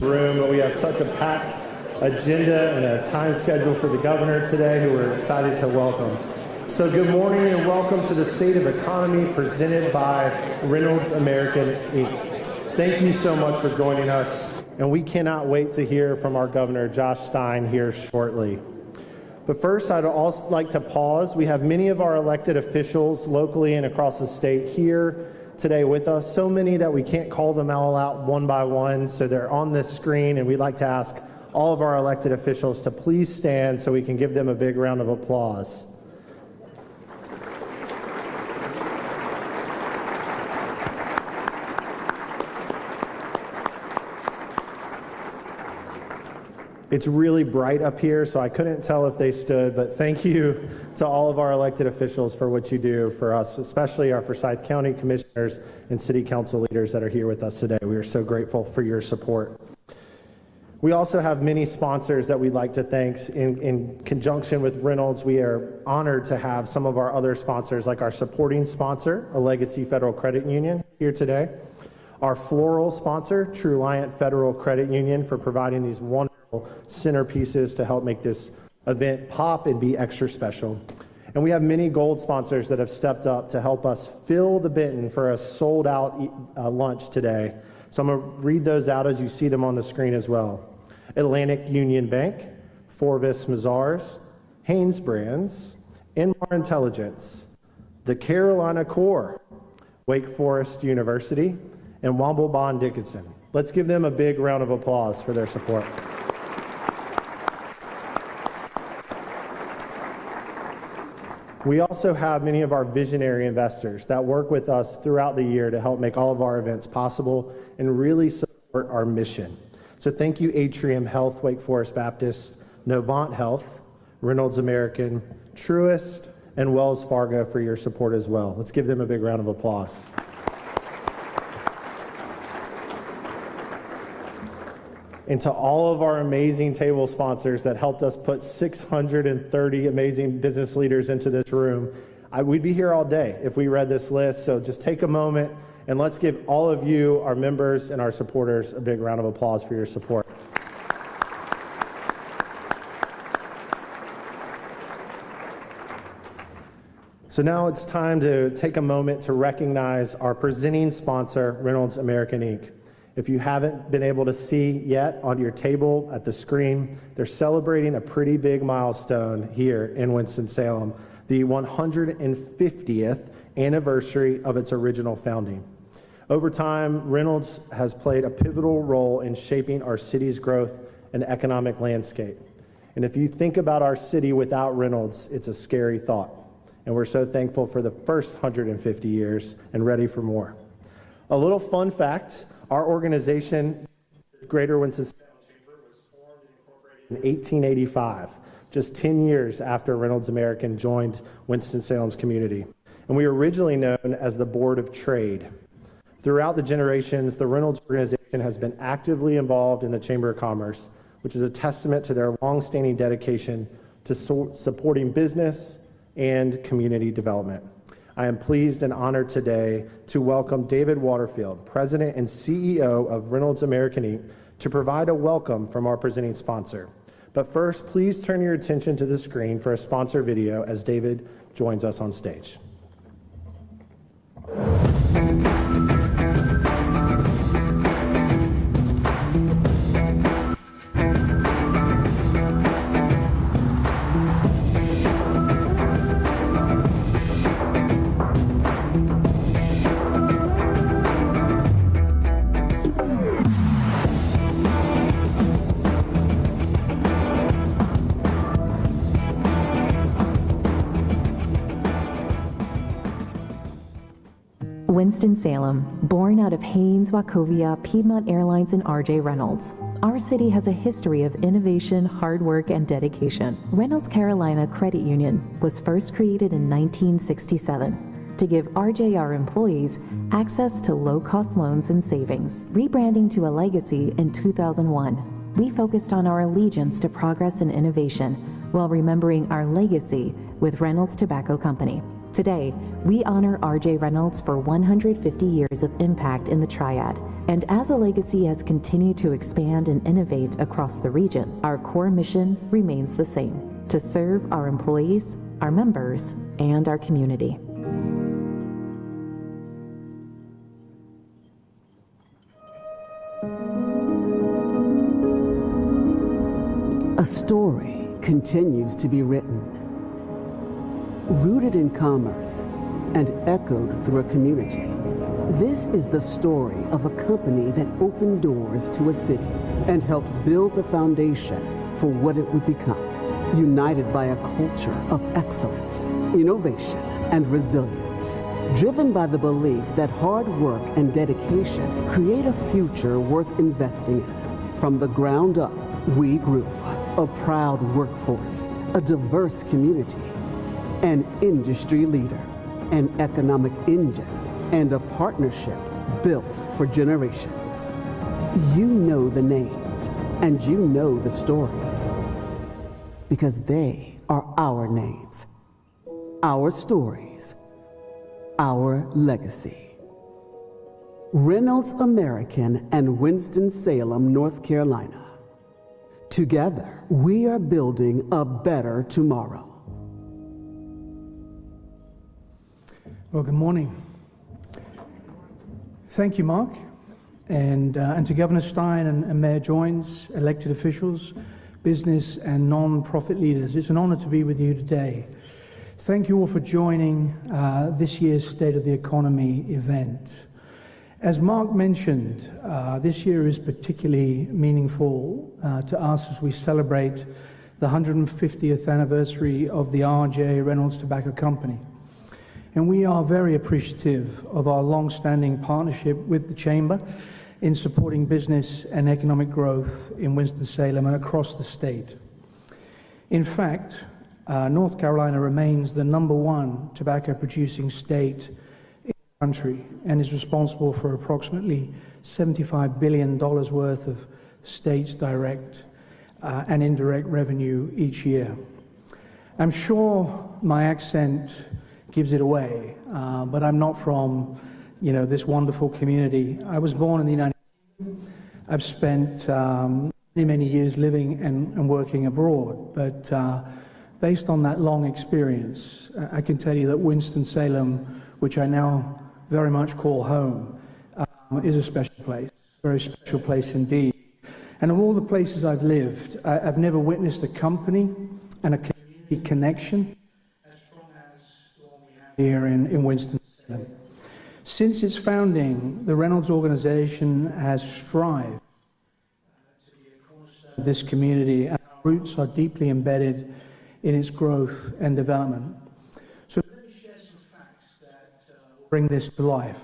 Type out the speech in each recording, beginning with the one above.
room, but we have such a packed agenda and a time schedule for the governor today who we're excited to welcome. So good morning and welcome to the State of Economy presented by Reynolds American Inc. Thank you so much for joining us, and we cannot wait to hear from our governor, Josh Stein, here shortly. But first, I'd also like to pause. We have many of our elected officials locally and across the state here today with us, so many that we can't call them all out one by one, so they're on this screen, and we'd like to ask all of our elected officials to please stand so we can give them a big round of applause. It's really bright up here, so I couldn't tell if they stood, but thank you to all of our elected officials for what you do for us, especially our Forsyth County commissioners and city council leaders that are here with us today. We are so grateful for your support. We also have many sponsors that we'd like to thank. In conjunction with Reynolds, we are honored to have some of our other sponsors, like our supporting sponsor, a Legacy Federal Credit Union, here today. Our floral sponsor, Truliant Federal Credit Union, for providing these wonderful centerpieces to help make this event pop and be extra special. And we have many gold sponsors that have stepped up to help us fill the Benton for a sold out lunch today. So I'm going to read those out as you see them on the screen as well. Atlantic Union Bank, Forvis Mazars, Haynes Brands, Inmar Intelligence, the Carolina Corps, Wake Forest University, and Womble Bond Dickinson. Let's give them a big round of applause for their support. We also have many of our visionary investors that work with us throughout the year to help make all of our events possible and really support our mission. So thank you, Atrium Health, Wake Forest Baptist, Novant Health, Reynolds American, Truist, and Wells Fargo for your support as well. Let's give them a big round of applause. And to all of our amazing table sponsors that helped us put 630 amazing business leaders into this room, we'd be here all day if we read this list. So just take a moment and let's give all of you, our members and our supporters, a big round of applause for your support. So now it's time to take a moment to recognize our presenting sponsor, Reynolds American Inc. If you haven't been able to see yet on your table at the screen, they're celebrating a pretty big milestone here in Winston-Salem, the 150th anniversary of its original founding. Over time, Reynolds has played a pivotal role in shaping our city's growth and economic landscape. And if you think about our city without Reynolds, it's a scary thought. And we're so thankful for the first 150 years and ready for more. A little fun fact, our organization, Greater Winston-Salem Chamber, was formed and incorporated in 1885, just 10 years after Reynolds American joined Winston-Salem's community. And we were originally known as the Board of Trade. Throughout the generations, the Reynolds organization has been actively involved in the Chamber of Commerce, which is a testament to their longstanding dedication to supporting business and community development. I am pleased and honored today to welcome David Waterfield, President and CEO of Reynolds American Inc., to provide a welcome from our presenting sponsor. But first, please turn your attention to the screen for a sponsor video as David joins us on stage. Winston-Salem, born out of Haynes, Wachovia, Piedmont Airlines, and R.J. Reynolds. Our city has a history of innovation, hard work, and dedication. Reynolds Carolina Credit Union was first created in 1967 to give RJR employees access to low-cost loans and savings. Rebranding to a legacy in 2001, we focused on our allegiance to progress and innovation while remembering our legacy with Reynolds Tobacco Company. Today, We honor R.J. Reynolds for 150 years of impact in the Triad. And as a legacy has continued to expand and innovate across the region, our core mission remains the same: to serve our employees, our members, and our community. A story continues to be written, rooted in commerce and echoed through a community. This is the story of a company that opened doors to a city and helped build the foundation for what it would become, united by a culture of excellence, innovation, and resilience, driven by the belief that hard work and dedication create a future worth investing in. From the ground up, we grew a proud workforce, a diverse community, an industry leader, an economic engine, and a partnership built for generations. You know the names, and you know the stories, because they are our names, our stories, our legacy. Reynolds American and Winston-Salem, North Carolina. Together, we are building a better tomorrow. Well, good morning. Thank you, Mark, and to Governor Stein and Mayor Joines, elected officials, business and non-profit leaders. It's an honor to be with you today. Thank you all for joining this year's State of the Economy event. As Mark mentioned, this year is particularly meaningful to us as we celebrate the 150th anniversary of the R.J. Reynolds Tobacco Company. And we are very appreciative of our long-standing partnership with the Chamber in supporting business and economic growth in Winston-Salem and across the state. In fact, North Carolina remains the #1 tobacco-producing state in the country and is responsible for approximately $75 billion worth of state's direct and indirect revenue each year. I'm sure my accent gives it away, but I'm not from, this wonderful community. I was born in the United States. I've spent many years living and working abroad, but based on that long experience, I can tell you that Winston-Salem, which I now very much call home, is a special place, a very special place indeed. And of all the places I've lived, I've never witnessed a company and a community connection here in Winston-Salem. Since its founding, the Reynolds organization has strived to be a cornerstone of this community, and our roots are deeply embedded in its growth and development. So let me share some facts that will bring this to life.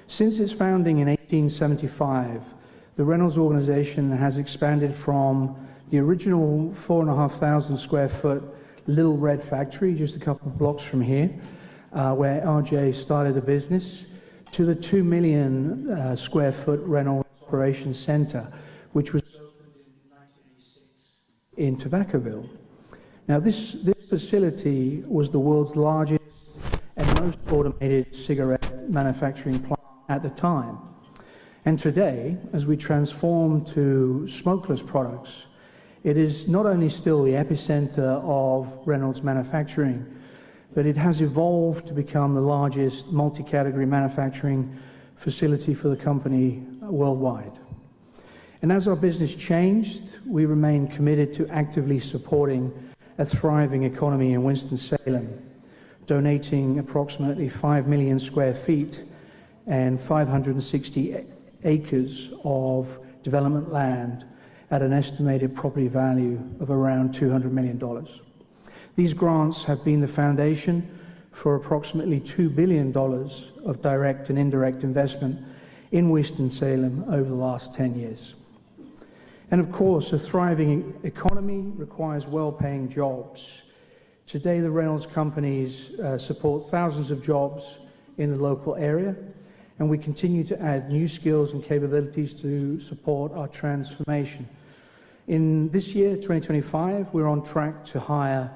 Since its founding in 1875, the Reynolds organization has expanded from the original 4,500 square foot Little Red factory, just a couple of blocks from here, where RJ started a business, to the 2 million square foot Reynolds Operations Center, which was opened in 1986 in Tobaccoville. Now, this facility was the world's largest and most automated cigarette manufacturing plant at the time. And today, as we transform to smokeless products, it is not only still the epicenter of Reynolds manufacturing, but it has evolved to become the largest multi-category manufacturing facility for the company worldwide. And as our business changed, we remain committed to actively supporting a thriving economy in Winston-Salem, donating approximately 5 million square feet and 560 acres of development land at an estimated property value of around $200 million. These grants have been the foundation for approximately $2 billion of direct and indirect investment in Winston-Salem over the last 10 years. And of course, a thriving economy requires well-paying jobs. Today, the Reynolds companies support thousands of jobs in the local area, and we continue to add new skills and capabilities to support our transformation. In this year, 2025, we're on track to hire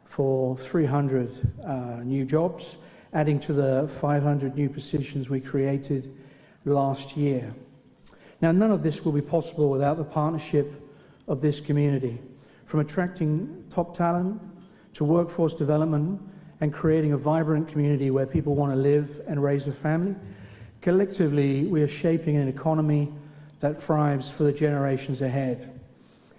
for 300 new jobs adding to the 500 new positions we created last year. Now, none of this will be possible without the partnership of this community, from attracting top talent to workforce development and creating a vibrant community where people want to live and raise a family. Collectively, we are shaping an economy that thrives for the generations ahead.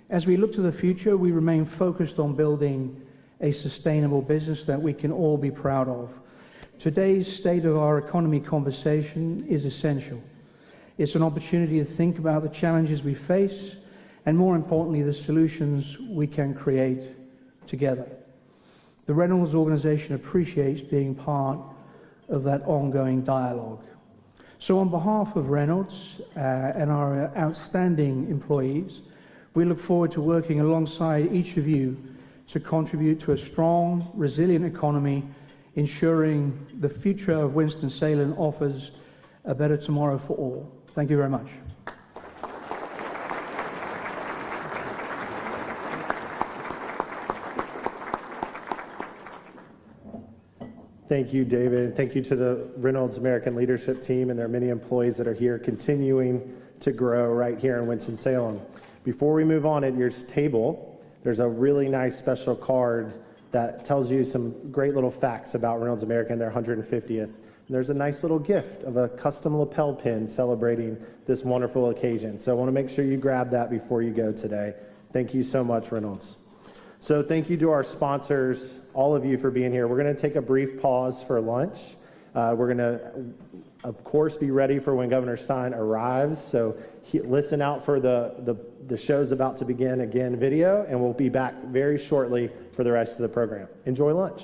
As we look to the future, we remain focused on building a sustainable business that we can all be proud of. Today's State of Our Economy conversation is essential. It's an opportunity to think about the challenges we face and, more importantly, the solutions we can create together. The Reynolds organization appreciates being part of that ongoing dialogue. So on behalf of Reynolds and our outstanding employees, we look forward to working alongside each of you to contribute to a strong, resilient economy, ensuring the future of Winston-Salem offers a better tomorrow for all. Thank you very much. Thank you, David. Thank you to the Reynolds American leadership team and their many employees that are here continuing to grow right here in Winston-Salem. Before we move on at your table, there's a really nice special card that tells you some great little facts about Reynolds American, their 150th. And there's a nice little gift of a custom lapel pin celebrating this wonderful occasion. So I want to make sure you grab that before you go today. Thank you so much, Reynolds. So thank you to our sponsors, all of you, for being here. We're going to take a brief pause for lunch. We're going to, of course, be ready for when Governor Stein arrives. So listen out for the show's about to begin again video, and we'll be back very shortly for the rest of the program. Enjoy lunch.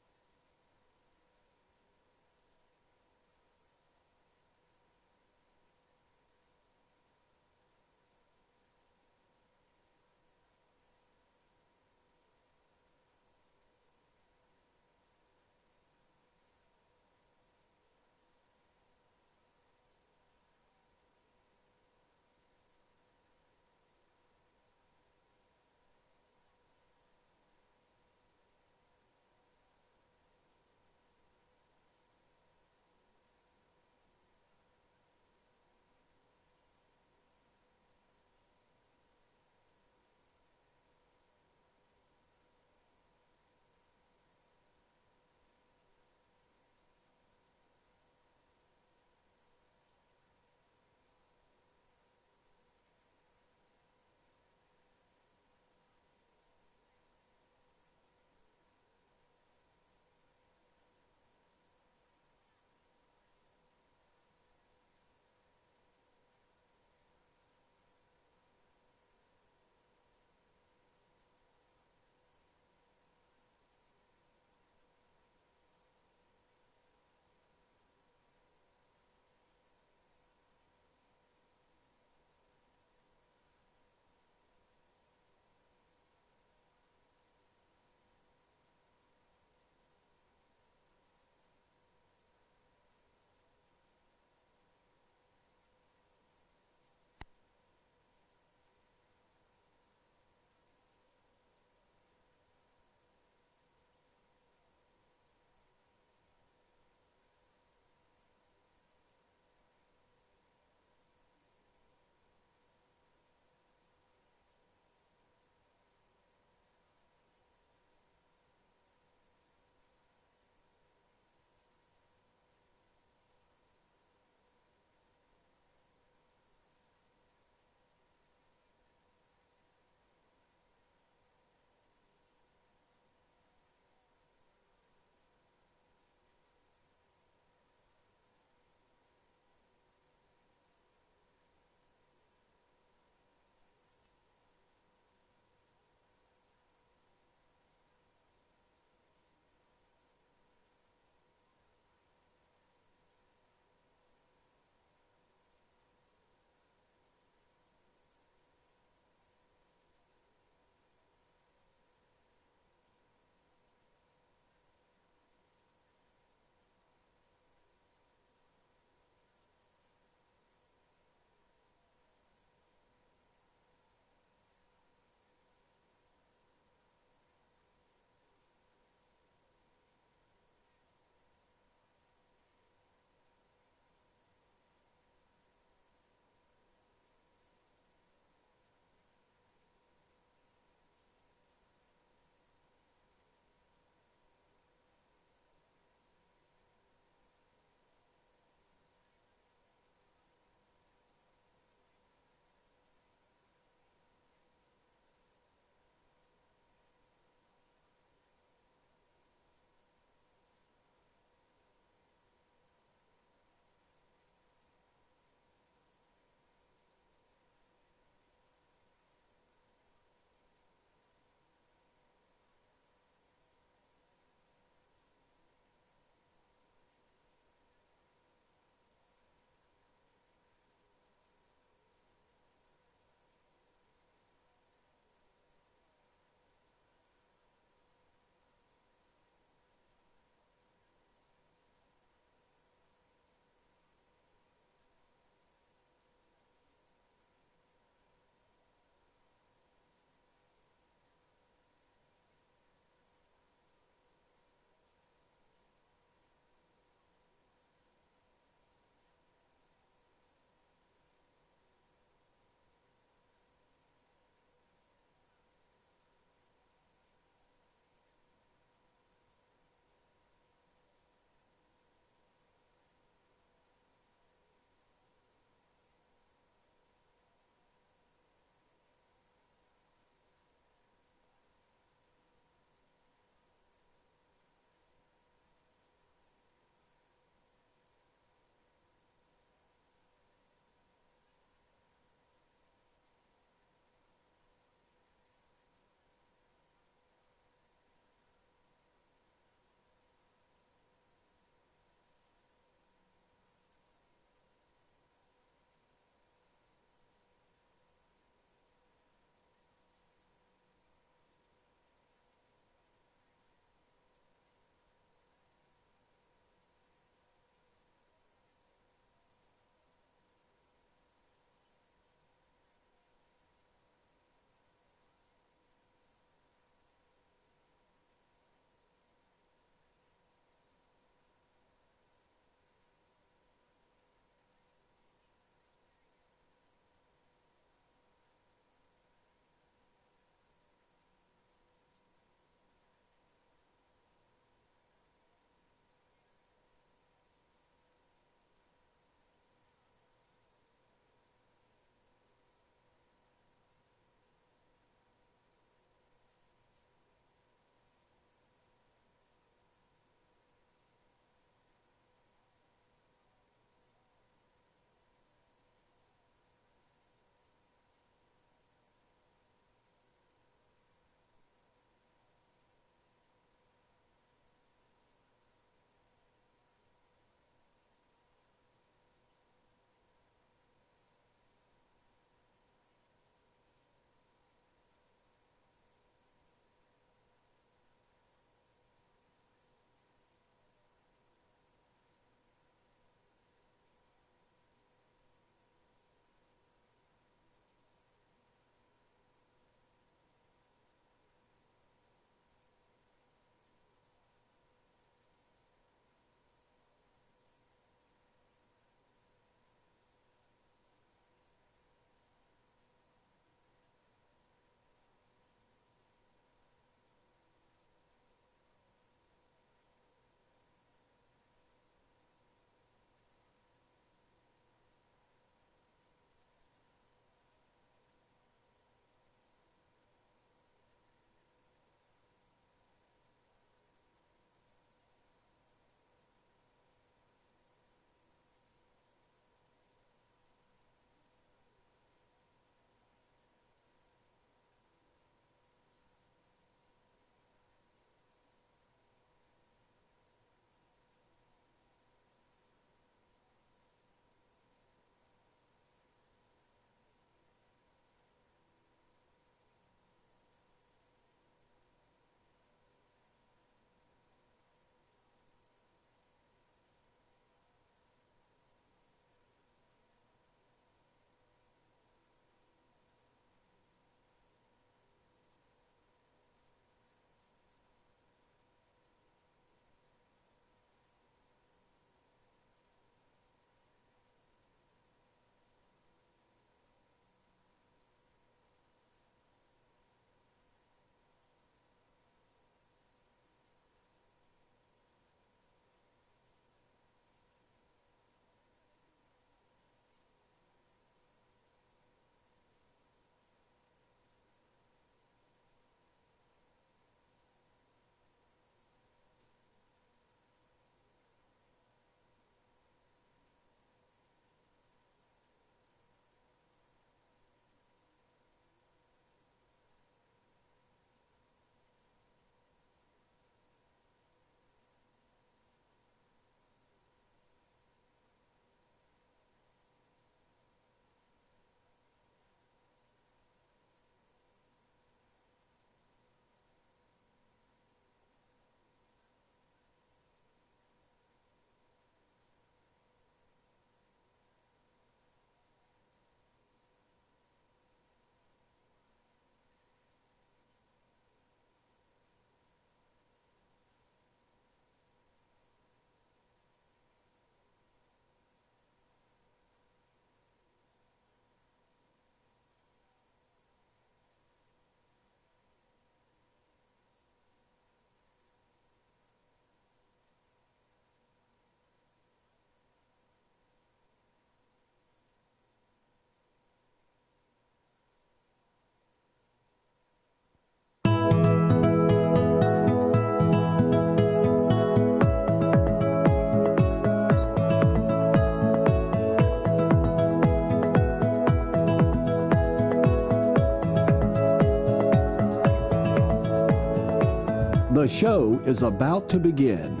The show is about to begin.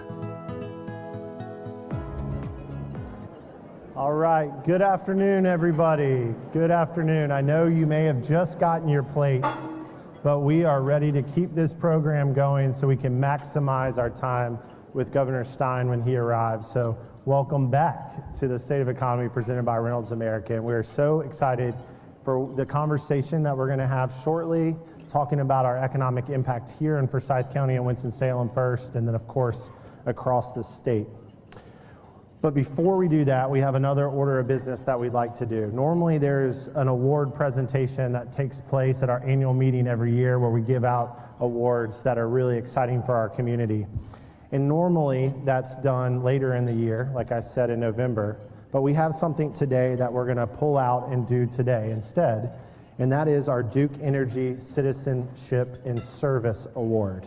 All right, good afternoon, everybody. Good afternoon. I know you may have just gotten your plates, but we are ready to keep this program going so we can maximize our time with Governor Stein when he arrives. So welcome back to the State of Economy presented by Reynolds America. And we're so excited for the conversation that we're going to have shortly, talking about our economic impact here in Forsyth County and Winston-Salem first, and then of course across the state. But before we do that, we have another order of business that we'd like to do. Normally there's an award presentation that takes place at our annual meeting every year where we give out awards that are really exciting for our community. And normally that's done later in the year, like I said, in November. But we have something today that we're gonna pull out and do today instead, and that is our Duke Energy Citizenship and Service Award.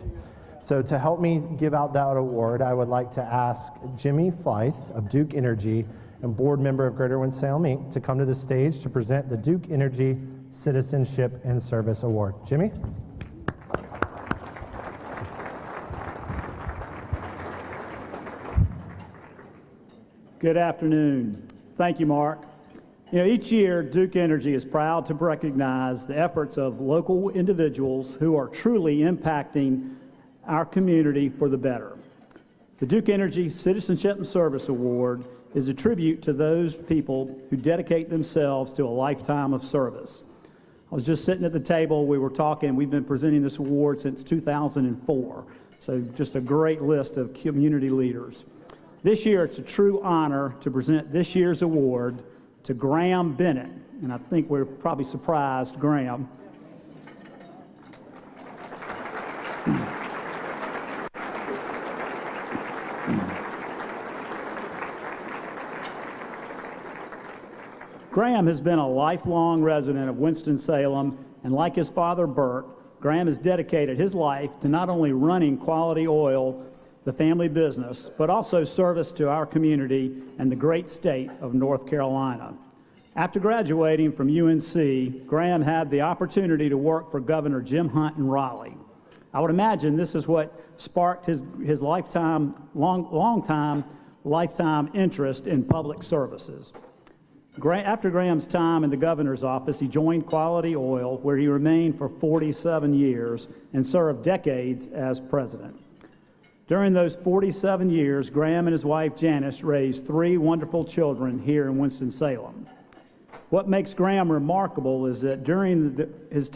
So to help me give out that award, I would like to ask Jimmy Fife of Duke Energy and board member of Greater Winston-Salem Inc. to come to the stage to present the Duke Energy Citizenship and Service Award. Jimmy? Good afternoon. Thank you, Mark. You know, each year, Duke Energy is proud to recognize the efforts of local individuals who are truly impacting our community for the better. The Duke Energy Citizenship and Service Award is a tribute to those people who dedicate themselves to a lifetime of service. I was just sitting at the table, we were talking, we've been presenting this award since 2004, so just a great list of community leaders. This year, it's a true honor to present this year's award to Graham Bennett, and I think we're probably surprised, Graham. Graham has been a lifelong resident of Winston-Salem, and like his father, Bert, Graham has dedicated his life to not only running Quality Oil, the family business, but also service to our community and the great state of North Carolina. After graduating from UNC, Graham had the opportunity to work for Governor Jim Hunt in Raleigh. I would imagine this is what sparked his lifetime interest in public services. After Graham's time in the governor's office, he joined Quality Oil, where he remained for 47 years and served decades as president. During those 47 years, Graham and his wife Janice raised 3 wonderful children here in Winston-Salem. What makes Graham remarkable is that during his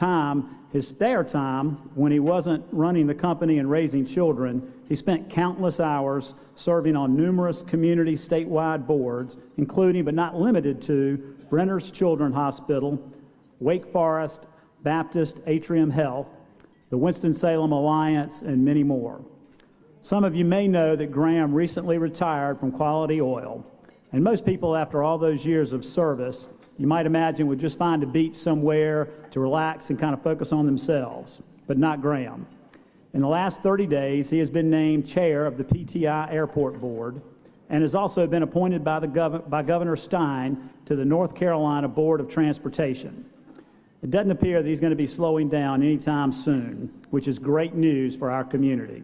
spare time, when he wasn't running the company and raising children, he spent countless hours serving on numerous community statewide boards, including but not limited to Brenner's Children's Hospital, Wake Forest Baptist Atrium Health, the Winston-Salem Alliance, and many more. Some of you may know that Graham recently retired from Quality Oil, and most people, after all those years of service, you might imagine would just find a beach somewhere to relax and kind of focus on themselves, but not Graham. In the last 30 days, he has been named chair of the PTI Airport Board and has also been appointed by Governor Stein to the North Carolina Board of Transportation. It doesn't appear that he's going to be slowing down anytime soon, which is great news for our community.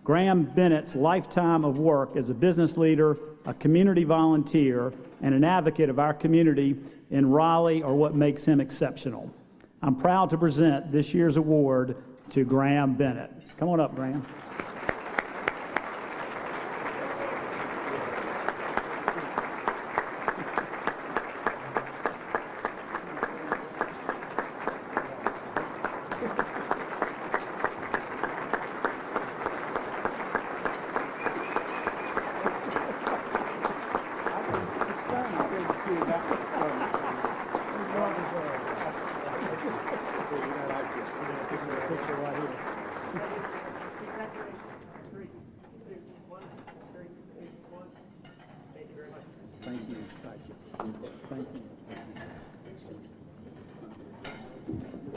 Graham Bennett's lifetime of work as a business leader, a community volunteer, and an advocate of our community in Raleigh are what makes him exceptional. I'm proud to present this year's award to Graham Bennett. Come on up, Graham.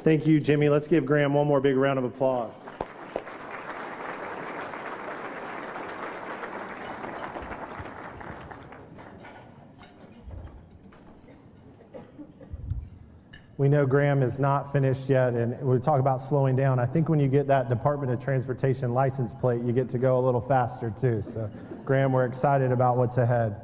Thank you, Jimmy. Let's give Graham one more big round of applause. We We know Graham is not finished yet, and we talk about slowing down. I think when you get that Department of Transportation license plate, you get to go a little faster too. So, Graham, we're excited about what's ahead.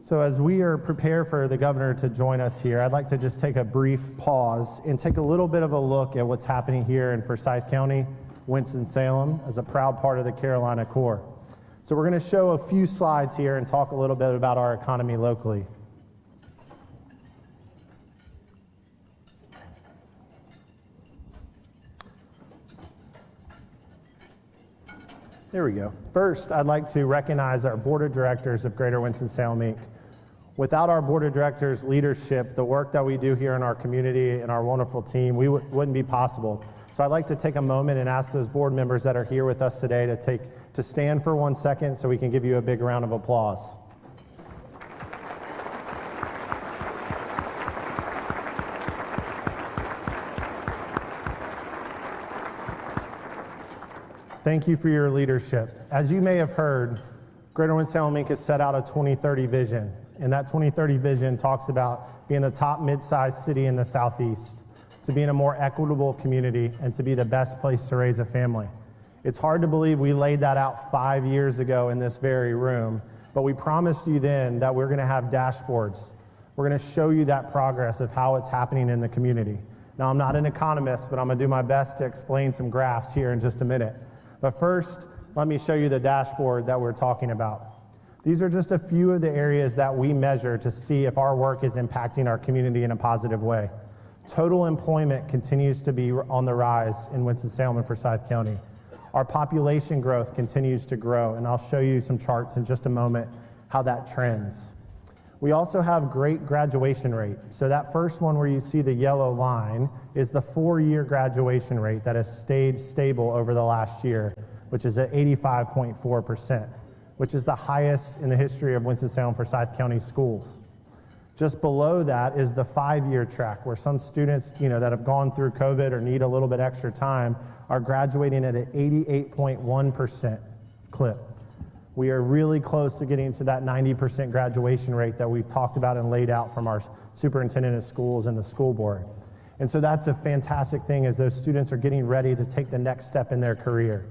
So as we are prepared for the governor to join us here, I'd like to just take a brief pause and take a little bit of a look at what's happening here in Forsyth County, Winston-Salem, as a proud part of the Carolina Core. So we're going to show a few slides here and talk a little bit about our economy locally. There we go. First, I'd like to recognize our Board of Directors of Greater Winston-Salem, Inc. Without our Board of Directors' leadership, the work that we do here in our community and our wonderful team, wouldn't be possible. So I'd like to take a moment and ask those board members that are here with us today to stand for 1 second so we can give you a big round of applause. Thank you for your leadership. As you may have heard, Greater Winston-Salem Inc. has set out a 2030 vision, and that 2030 vision talks about being the top mid-sized city in the Southeast, to be in a more equitable community, and to be the best place to raise a family. It's hard to believe we laid that out 5 years ago in this very room, but we promised you then that we're going to have dashboards. We're going to show you that progress of how it's happening in the community. Now, I'm not an economist, but I'm going to do my best to explain some graphs here in just a minute. But first, let me show you the dashboard that we're talking about. These are just a few of the areas that we measure to see if our work is impacting our community in a positive way. Total employment continues to be on the rise in Winston-Salem and Forsyth County. Our population growth continues to grow, and I'll show you some charts in just a moment how that trends. We also have great graduation rate. So that first one where you see the yellow line is the 4-year graduation rate that has stayed stable over the last year, which is at 85.4%, which is the highest in the history of Winston-Salem Forsyth County schools. Just below that is the 5-year track, where some students, that have gone through COVID or need a little bit extra time are graduating at an 88.1% clip. We are really close to getting to that 90% graduation rate that we've talked about and laid out from our superintendent of schools and the school board. And so that's a fantastic thing as those students are getting ready to take the next step in their career.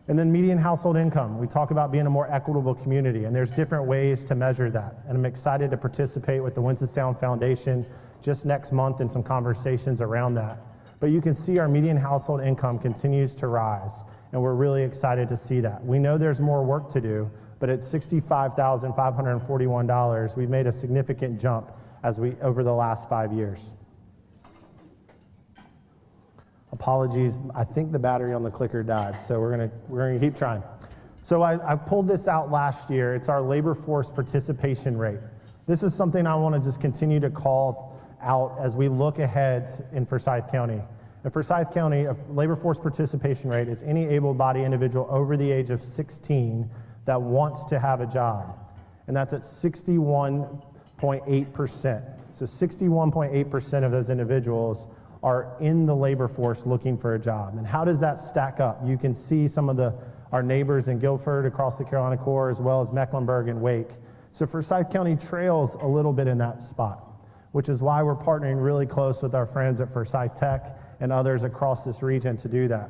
And then median household income. We talk about being a more equitable community, and there's different ways to measure that. And I'm excited to participate with the Winston-Salem Foundation just next month in some conversations around that. But you can see our median household income continues to rise, and we're really excited to see that. We know there's more work to do, but at $65,541, we've made a significant jump over the last 5 years. Apologies, I think the battery on the clicker died, so we're gonna keep trying. So I pulled this out last year. It's our labor force participation rate. This is something I want to just continue to call out as we look ahead in Forsyth County. In Forsyth County, a labor force participation rate is any able-bodied individual over the age of 16 that wants to have a job, and that's at 61.8%. So 61.8% of those individuals are in the labor force looking for a job. And how does that stack up? You can see some of our neighbors in Guilford across the Carolina Core, as well as Mecklenburg and Wake. So Forsyth County trails a little bit in that spot, which is why we're partnering really close with our friends at Forsyth Tech and others across this region to do that.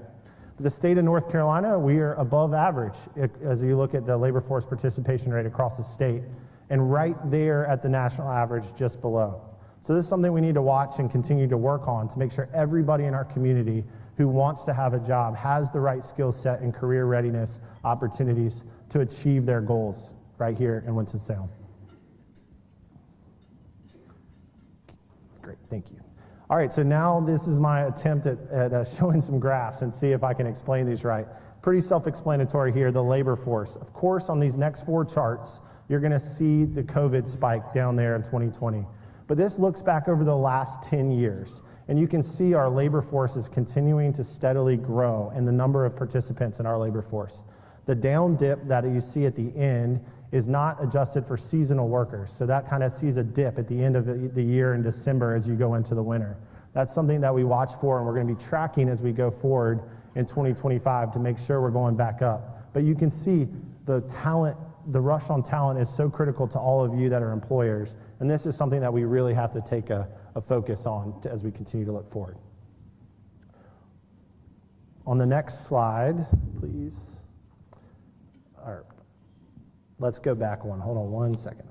The state of North Carolina, we are above average as you look at the labor force participation rate across the state, and right there at the national average just below. So this is something we need to watch and continue to work on to make sure everybody in our community who wants to have a job has the right skill set and career readiness opportunities to achieve their goals right here in Winston-Salem. Great, thank you. All right, so now this is my attempt at showing some graphs and see if I can explain these right. Pretty self-explanatory here, the labor force. Of course, on these next 4 charts, you're gonna see the COVID spike down there in 2020. But this looks back over the last 10 years, and you can see our labor force is continuing to steadily grow and the number of participants in our labor force. The down dip that you see at the end is not adjusted for seasonal workers, so that kind of sees a dip at the end of the year in December as you go into the winter. That's something that we watch for, and we're going to be tracking as we go forward in 2025 to make sure we're going back up. But you can see the rush on talent is so critical to all of you that are employers. And this is something that we really have to take a a focus on as we continue to look forward. On the next slide, please. All right. Let's go back one. Hold on one second.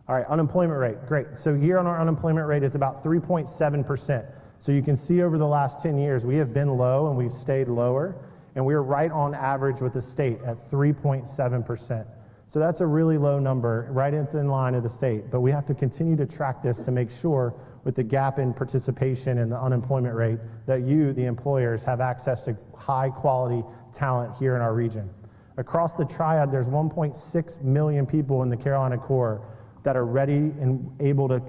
All right, unemployment rate, great. So here on our unemployment rate is about 3.7%. So you can see over the last 10 years, we have been low and we've stayed lower, and we're right on average with the state at 3.7%. So that's a really low number, right in line of the state. But we have to continue to track this to make sure with the gap in participation in the unemployment rate that you, the employers, have access to high quality talent here in our region. Across the triad, there's 1.6 million people in the Carolina core that are ready and able to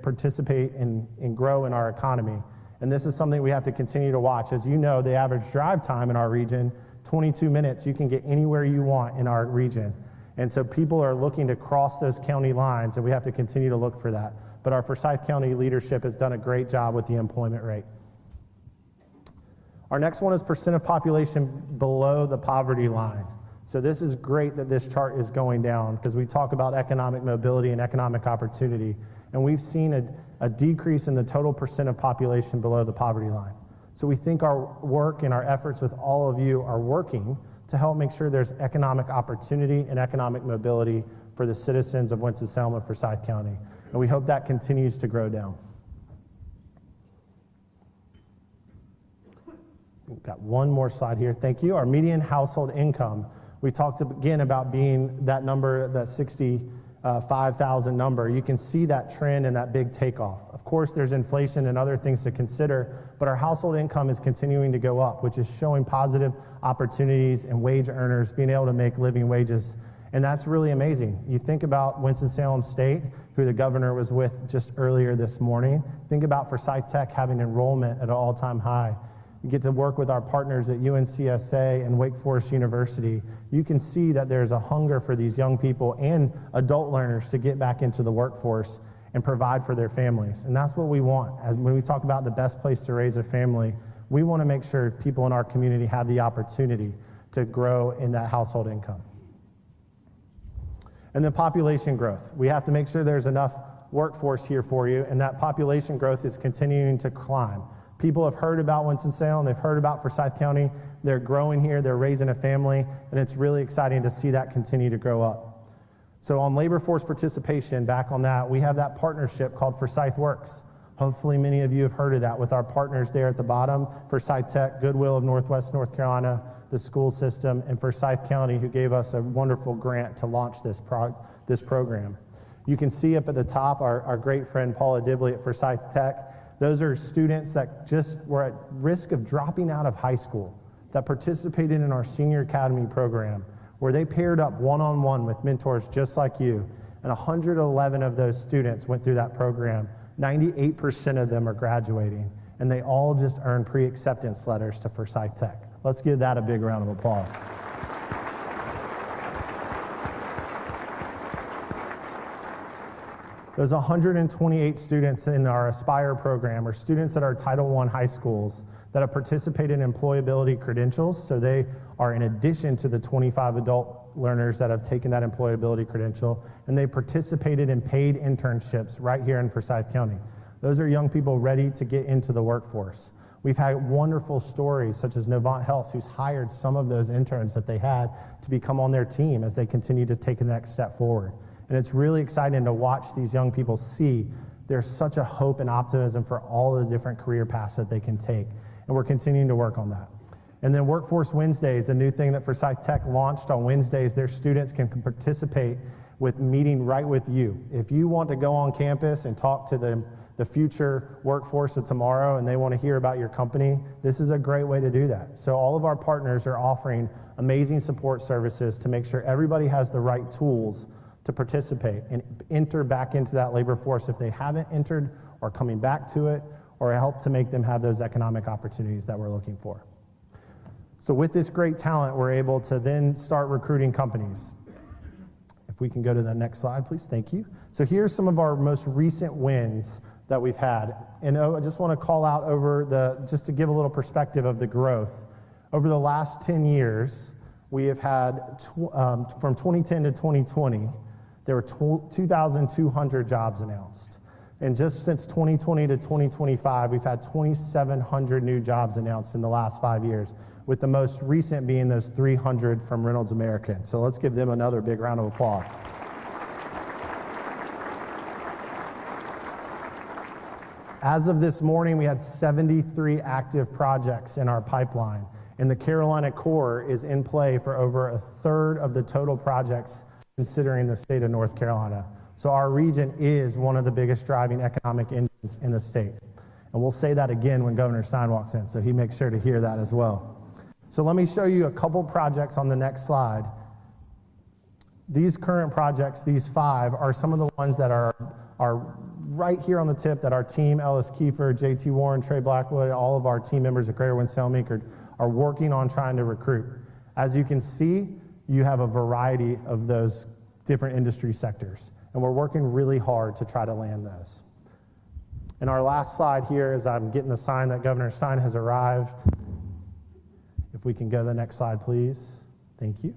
participate and grow in our economy. And this is something we have to continue to watch. As you know, the average drive time in our region, 22 minutes, you can get anywhere you want in our region. And so people are looking to cross those county lines, and we have to continue to look for that. But our Forsyth County leadership has done a great job with the employment rate. Our next one is percent of population below the poverty line. So this is great that this chart is going down because we talk about economic mobility and economic opportunity, and we've seen a decrease in the total percent of population below the poverty line. So we think our work and our efforts with all of you are working to help make sure there's economic opportunity and economic mobility for the citizens of Winston-Salem and Forsyth County. And we hope that continues to grow down. We've got one more slide here. Thank you. Our median household income. We talked again about being that number, that 65,000 number. You can see that trend and that big takeoff. Of course, there's inflation and other things to consider, but our household income is continuing to go up, which is showing positive opportunities and wage earners being able to make living wages. And that's really amazing. You think about Winston-Salem State, who the governor was with just earlier this morning. Think about Forsyth Tech having enrollment at an all-time high. You get to work with our partners at UNCSA and Wake Forest University. You can see that there's a hunger for these young people and adult learners to get back into the workforce and provide for their families. And that's what we want. And when we talk about the best place to raise a family, we want to make sure people in our community have the opportunity to grow in that household income. And then population growth. We have to make sure there's enough workforce here for you, and that population growth is continuing to climb. People have heard about Winston-Salem, they've heard about Forsyth County, they're growing here, they're raising a family, and it's really exciting to see that continue to grow up. So on labor force participation, back on that, we have that partnership called Forsyth Works. Hopefully many of you have heard of that with our partners there at the bottom, Forsyth Tech, Goodwill of Northwest North Carolina, the school system, and Forsyth County, who gave us a wonderful grant to launch this program. You can see up at the top our great friend Paula Dibley at Forsyth Tech. Those are students that just were at risk of dropping out of high school that participated in our Senior Academy program, where they paired up one-on-one with mentors just like you. And 111 of those students went through that program. 98% of them are graduating, and they all just earned pre-acceptance letters to Forsyth Tech. Let's give that a big round of applause. Those 128 students in our Aspire program are students at our Title I high schools that have participated in employability credentials. So they are in addition to the 25 adult learners that have taken that employability credential, and they participated in paid internships right here in Forsyth County. Those are young people ready to get into the workforce. We've had wonderful stories such as Novant Health, who's hired some of those interns that they had to become on their team as they continue to take the next step forward. And it's really exciting to watch these young people see there's such a hope and optimism for all the different career paths that they can take. And we're continuing to work on that. And then Workforce Wednesdays, a new thing that Forsyth Tech launched on Wednesdays. Their students can participate with meeting right with you. If you want to go on campus and talk to the future workforce of tomorrow and they want to hear about your company, this is a great way to do that. So all of our partners are offering amazing support services to make sure everybody has the right tools to participate and enter back into that labor force if they haven't entered, or coming back to it, or help to make them have those economic opportunities that we're looking for. So with this great talent, we're able to then start recruiting companies. If we can go to the next slide, please, thank you. So here's some of our most recent wins that we've had. And I just want to call out just to give a little perspective of the growth. Over the last 10 years, we have had, from 2010 to 2020, There were 2,200 jobs announced. And just since 2020 to 2025, we've had 2,700 new jobs announced in the last 5 years, with the most recent being those 300 from Reynolds American. So let's give them another big round of applause. As of this morning, we had 73 active projects in our pipeline, and the Carolina Core is in play for over a third of the total projects considering the state of North Carolina. So our region is one of the biggest driving economic engines in the state. And we'll say that again when Governor Stein walks in, so he makes sure to hear that as well. So let me show you a couple projects on the next slide. These current projects, these 5, are some of the ones that are right here on the tip that our team, Ellis Kiefer, JT Warren, Trey Blackwood, all of our team members at Greater Winston-Salem are working on trying to recruit. As you can see, you have a variety of those different industry sectors, and we're working really hard to try to land those. And our last slide here, as I'm getting the sign that Governor Stein has arrived, if we can go to the next slide, please. Thank you.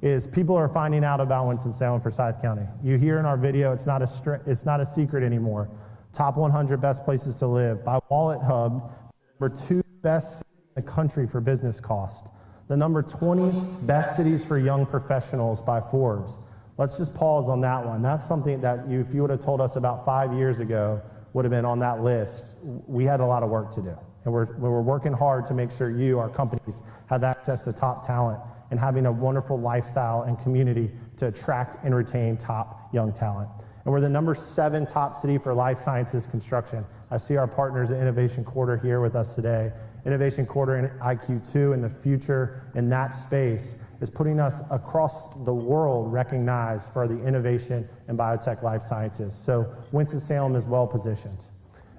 Is people are finding out about Winston-Salem Forsyth County. You hear in our video, it's not a secret anymore. Top 100 best places to live. By Wallet Hub, we're 2 best in the country for business cost. The number 20 best cities for young professionals by Forbes. Let's just pause on that one. That's something that if you would have told us about 5 years ago, would have been on that list. We had a lot of work to do. And we're working hard to make sure you, our companies, have access to top talent and having a wonderful lifestyle and community to attract and retain top young talent. And we're the number 7 top city for life sciences construction. I see our partners at Innovation Quarter here with us today. Innovation Quarter and IQ2 in the future in that space is putting us across the world recognized for the innovation in biotech life sciences. So Winston-Salem is well positioned.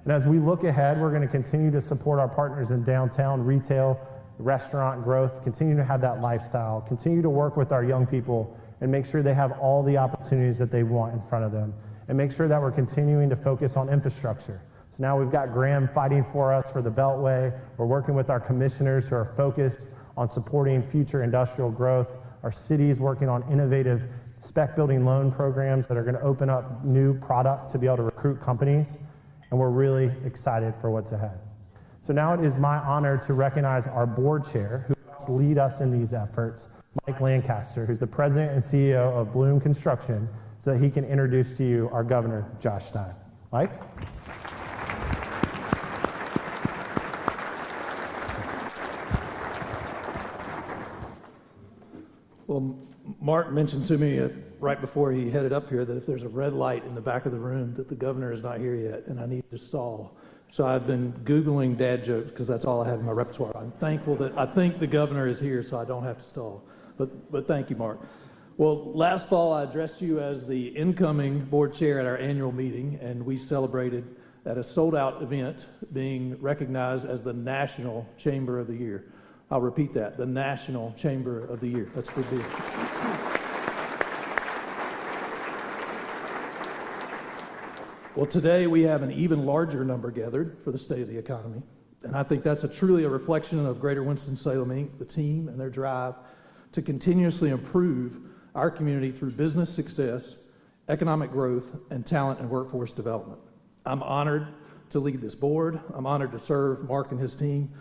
And as we look ahead, we're going to continue to support our partners in downtown retail, restaurant growth, continue to have that lifestyle, continue to work with our young people and make sure they have all the opportunities that they want in front of them, and make sure that we're continuing to focus on infrastructure. So now we've got Graham fighting for us for the Beltway. We're working with our commissioners who are focused on supporting future industrial growth. Our city is working on innovative spec building loan programs that are going to open up new product to be able to recruit companies. And we're really excited for what's ahead. So now it is my honor to recognize our board chair who helps lead us in these efforts, Mike Lancaster, who's the president and CEO of Bloom Construction, so that he can introduce to you our governor, Josh Stein. Mike? Well, Mark mentioned to me right before he headed up here that if there's a red light in the back of the room that the governor is not here yet and I need to stall. So I've been Googling dad jokes because that's all I have in my repertoire. I'm thankful that I think the governor is here so I don't have to stall. But thank you, Mark. Well, last fall I addressed you as the incoming board chair at our annual meeting, and we celebrated at a sold-out event being recognized as the National Chamber of the Year. I'll repeat that, the National Chamber of the Year. That's a good deal. Well, today we have an even larger number gathered for the state of the economy, and I think that's truly a reflection of Greater Winston-Salem, Inc., the team and their drive to continuously improve our community through business success, economic growth, and talent and workforce development. I'm honored to lead this board. I'm honored to serve Mark and his team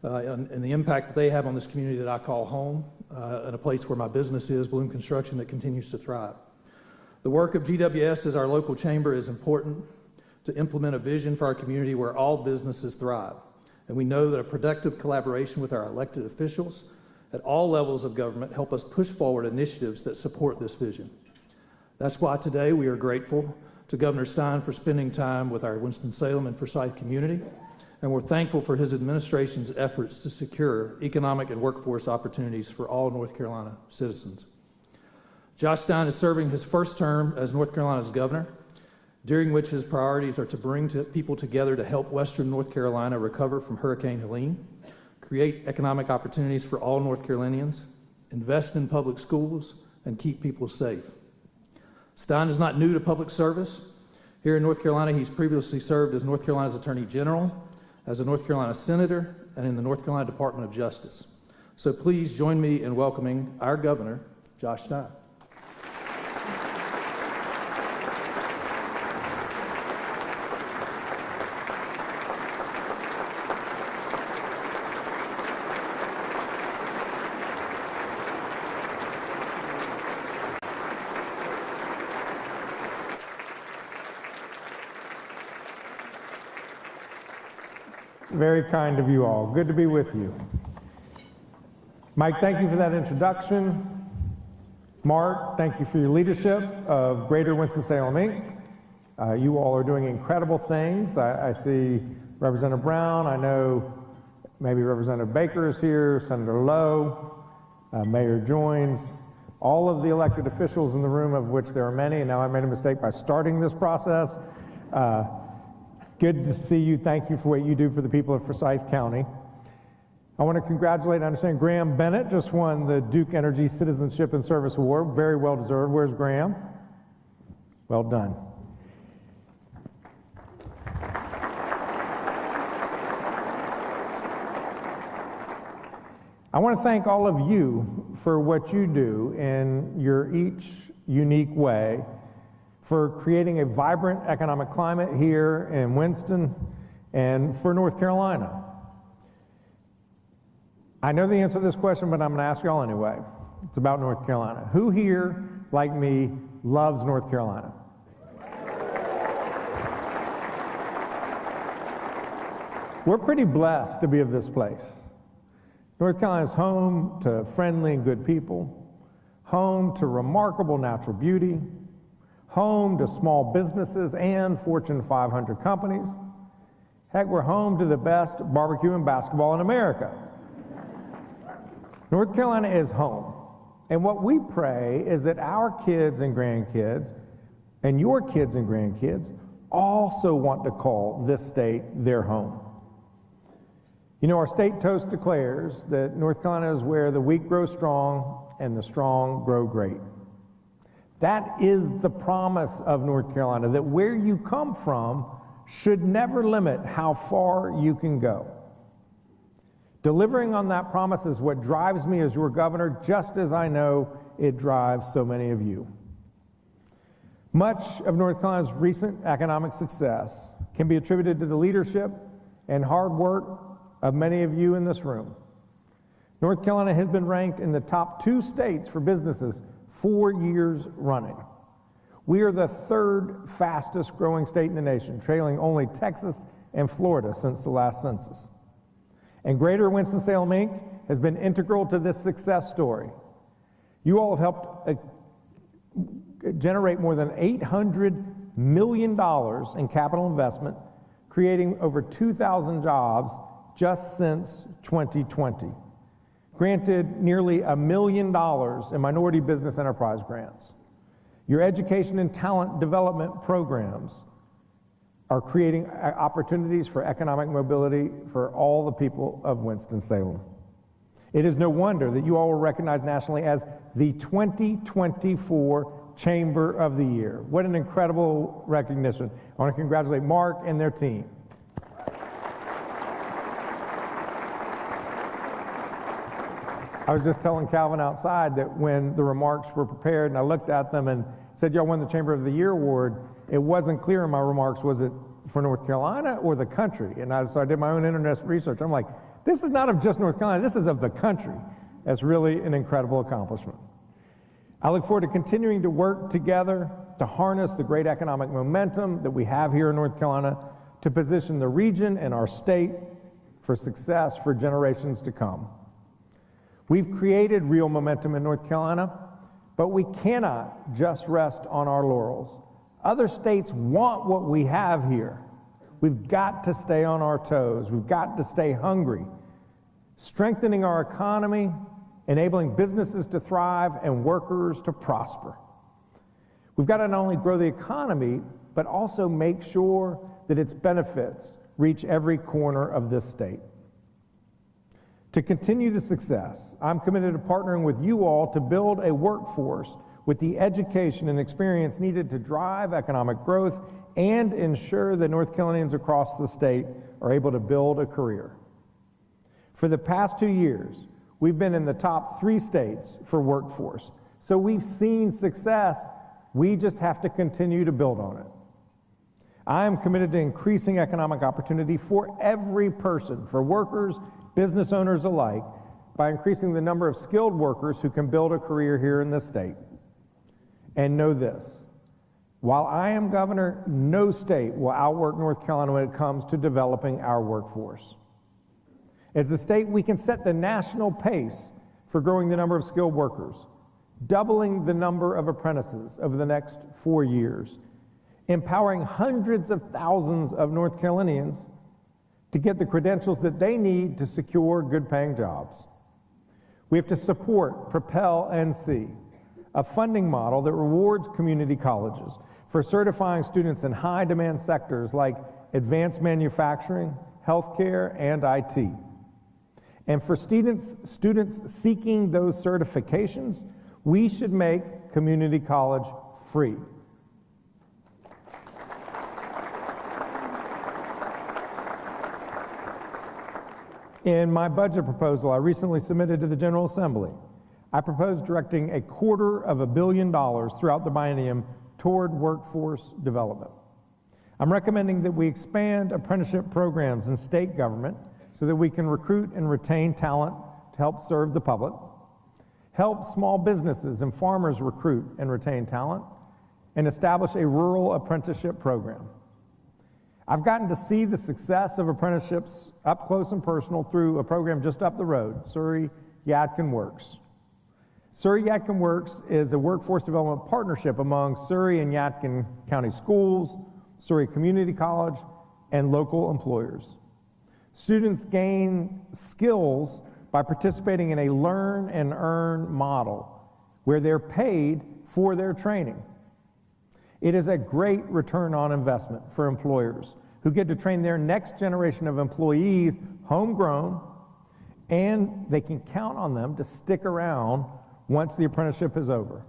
and the impact that they have on this community that I call home, and a place where my business is, Bloom Construction, that continues to thrive. The work of GWS as our local chamber is important to implement a vision for our community where all businesses thrive. And we know that a productive collaboration with our elected officials at all levels of government help us push forward initiatives that support this vision. That's why today we are grateful to Governor Stein for spending time with our Winston-Salem and Forsyth community, and we're thankful for his administration's efforts to secure economic and workforce opportunities for all North Carolina citizens. Josh Stein is serving his first term as North Carolina's governor, during which his priorities are to bring people together to help Western North Carolina recover from Hurricane Helene, create economic opportunities for all North Carolinians, invest in public schools, and keep people safe. Stein is not new to public service. Here in North Carolina, he's previously served as North Carolina's Attorney General, as a North Carolina Senator, and in the North Carolina Department of Justice. So please join me in welcoming our governor, Josh Stein. Very kind of you all. Good to be with you. Mike, thank you for that introduction. Mark, thank you for your leadership of Greater Winston-Salem, Inc. You all are doing incredible things. I see Representative Brown. I know maybe Representative Baker is here, Senator Lowe, Mayor Joins, all of the elected officials in the room, of which there are many, and now I made a mistake by starting this process. Good to see you. Thank you for what you do for the people of Forsyth County. I want to congratulate, I understand Graham Bennett just won the Duke Energy Citizenship and Service Award. Very well deserved. Where's Graham? Well done. I want to thank all of you for what you do in your each unique way, for creating a vibrant economic climate here in Winston and for North Carolina. I know the answer to this question, but I'm going to ask you all anyway. It's about North Carolina. Who here, like me, loves North Carolina? We're pretty blessed to be of this place. North Carolina is home to friendly and good people, home to remarkable natural beauty, home to small businesses and Fortune 500 companies. Heck, we're home to the best barbecue and basketball in America. North Carolina is home. And what we pray is that our kids and grandkids, and your kids and grandkids, also want to call this state their home. You know, our state toast declares that North Carolina is where the weak grow strong and the strong grow great. That is the promise of North Carolina, that where you come from should never limit how far you can go. Delivering on that promise is what drives me as your governor, just as I know it drives so many of you. Much of North Carolina's recent economic success can be attributed to the leadership and hard work of many of you in this room. North Carolina has been ranked in the top 2 states for businesses 4 years running. We are the 3rd fastest growing state in the nation, trailing only Texas and Florida since the last census. And Greater Winston-Salem, Inc. has been integral to this success story. You all have helped generate more than $800 million in capital investment, creating over 2,000 jobs just since 2020. Granted nearly $1 million in minority business enterprise grants. Your education and talent development programs are creating opportunities for economic mobility for all the people of Winston-Salem. It is no wonder that you all were recognized nationally as the 2024 Chamber of the Year. What an incredible recognition. I want to congratulate Mark and their team. I was just telling Calvin outside that when the remarks were prepared and I looked at them and said, y'all won the Chamber of the Year award, it wasn't clear in my remarks, was it for North Carolina or the country? And so I did my own internet research. I'm like, this is not of just North Carolina, this is of the country. That's really an incredible accomplishment. I look forward to continuing to work together to harness the great economic momentum that we have here in North Carolina to position the region and our state for success for generations to come. We've created real momentum in North Carolina, but we cannot just rest on our laurels. Other states want what we have here. We've got to stay on our toes. We've got to stay hungry, strengthening our economy, enabling businesses to thrive and workers to prosper. We've got to not only grow the economy, but also make sure that its benefits reach every corner of this state. To continue the success, I'm committed to partnering with you all to build a workforce with the education and experience needed to drive economic growth and ensure that North Carolinians across the state are able to build a career. For the past 2 years, we've been in the top 3 states for workforce. So we've seen success. We just have to continue to build on it. I am committed to increasing economic opportunity for every person, for workers, business owners alike, by increasing the number of skilled workers who can build a career here in this state. And know this, While I am governor, no state will outwork North Carolina when it comes to developing our workforce. As the state, we can set the national pace for growing the number of skilled workers, doubling the number of apprentices over the next 4 years, empowering hundreds of thousands of North Carolinians to get the credentials that they need to secure good-paying jobs. We have to support Propel NC, a funding model that rewards community colleges for certifying students in high-demand sectors like advanced manufacturing, healthcare, and IT. And for students seeking those certifications, we should make community college free. In my budget proposal I recently submitted to the General Assembly, I propose directing $250 million throughout the biennium toward workforce development. I'm recommending that we expand apprenticeship programs in state government so that we can recruit and retain talent to help serve the public, help small businesses and farmers recruit and retain talent, and establish a rural apprenticeship program. I've gotten to see the success of apprenticeships up close and personal through a program just up the road, Surrey Yadkin Works. Surrey Yadkin Works is a workforce development partnership among Surrey and Yadkin County Schools, Surrey Community College, and local employers. Students gain skills by participating in a learn and earn model where they're paid for their training. It is a great return on investment for employers who get to train their next generation of employees homegrown, and they can count on them to stick around once the apprenticeship is over.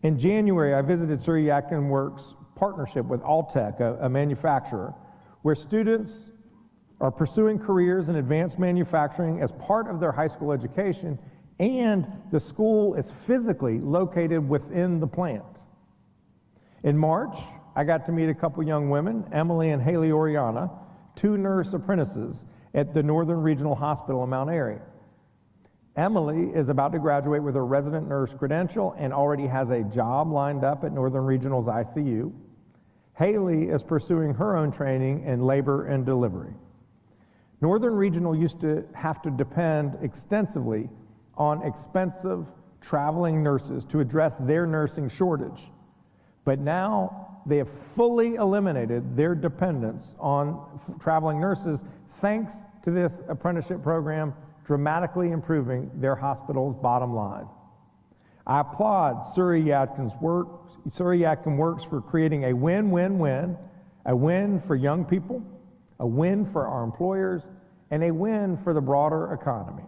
In January, I visited Surrey Yadkin Works partnership with Alltech, a manufacturer, where students are pursuing careers in advanced manufacturing as part of their high school education, and the school is physically located within the plant. In March, I got to meet a couple young women, Emily and Haley Oriana, 2 nurse apprentices at the Northern Regional Hospital in Mount Airy. Emily is about to graduate with her resident nurse credential and already has a job lined up at Northern Regional's ICU. Haley is pursuing her own training in labor and delivery. Northern Regional used to have to depend extensively on expensive traveling nurses to address their nursing shortage. But now they have fully eliminated their dependence on traveling nurses thanks to this apprenticeship program dramatically improving their hospital's bottom line. I applaud Surrey Yadkin Works for creating a win-win-win, a win for young people, a win for our employers, and a win for the broader economy.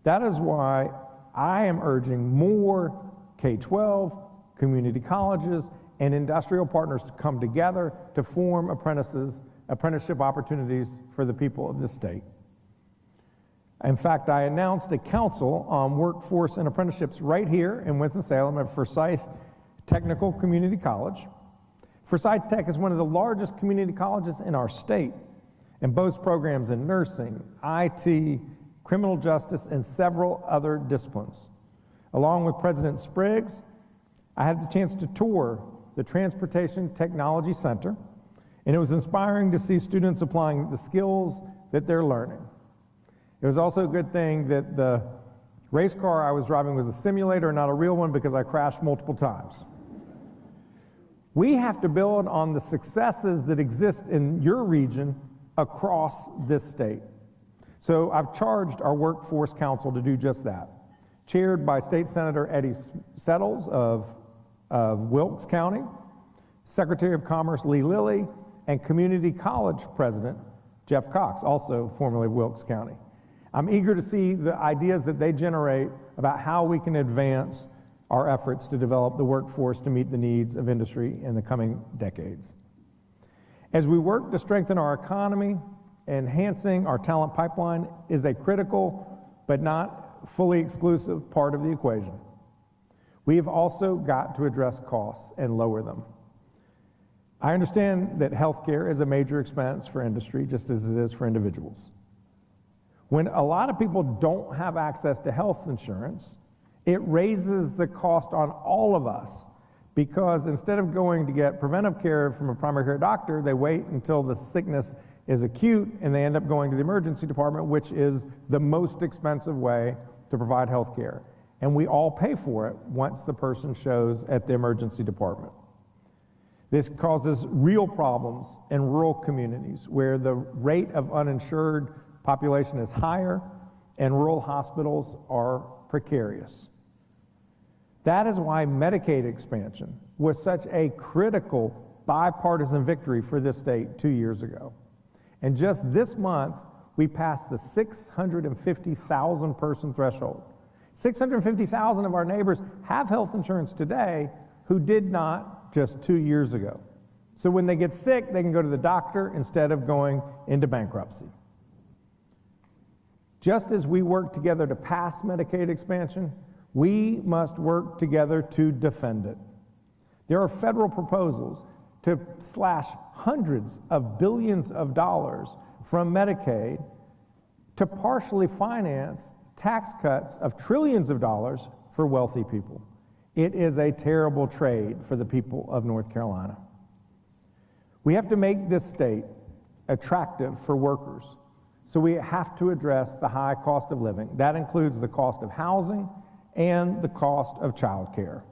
That is why I am urging more K-12, community colleges, and industrial partners to come together to form apprenticeship opportunities for the people of this state. In fact, I announced a council on workforce and apprenticeships right here in Winston-Salem at Forsyth Technical Community College. Forsyth Tech is one of the largest community colleges in our state and boasts programs in nursing, IT, criminal justice, and several other disciplines. Along with President Spriggs, I had the chance to tour the Transportation Technology Center, and it was inspiring to see students applying the skills that they're learning. It was also a good thing that the race car I was driving was a simulator, not a real one, because I crashed multiple times. We have to build on the successes that exist in your region across this state. So I've charged our Workforce Council to do just that, chaired by State Senator Eddie Settles of Wilkes County, Secretary of Commerce Lee Lilly, and Community College President Jeff Cox, also formerly of Wilkes County. I'm eager to see the ideas that they generate about how we can advance our efforts to develop the workforce to meet the needs of industry in the coming decades. As we work to strengthen our economy, enhancing our talent pipeline is a critical but not fully exclusive part of the equation. We have also got to address costs and lower them. I understand that healthcare is a major expense for industry, just as it is for individuals. When a lot of people don't have access to health insurance, it raises the cost on all of us because instead of going to get preventive care from a primary care doctor, they wait until the sickness is acute and they end up going to the emergency department, which is the most expensive way to provide health care. And we all pay for it once the person shows at the emergency department. This causes real problems in rural communities where the rate of uninsured population is higher and rural hospitals are precarious. That is why Medicaid expansion was such a critical bipartisan victory for this state 2 years ago. And just this month, we passed the 650,000 person threshold. 650,000 of our neighbors have health insurance today who did not just 2 years ago. So when they get sick, they can go to the doctor instead of going into bankruptcy. Just as we work together to pass Medicaid expansion, we must work together to defend it. There are federal proposals to slash hundreds of billions of dollars from Medicaid to partially finance tax cuts of trillions of dollars for wealthy people. It is a terrible trade for the people of North Carolina. We have to make this state attractive for workers, so we have to address the high cost of living. That includes the cost of housing and the cost of childcare.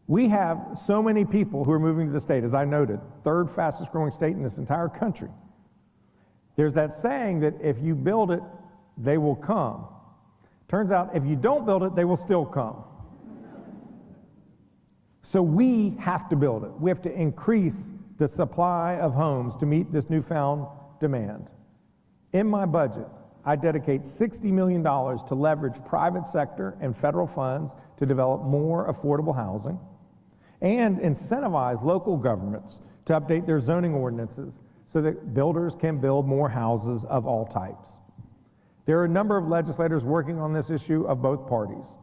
We have so many people who are moving to the state, as I noted, third fastest growing state in this entire country. There's that saying that if you build it, they will come. Turns out if you don't build it, they will still come. So we have to build it. We have to increase the supply of homes to meet this newfound demand. In my budget, I dedicate $60 million to leverage private sector and federal funds to develop more affordable housing and incentivize local governments to update their zoning ordinances so that builders can build more houses of all types. There are a number of legislators working on this issue of both parties.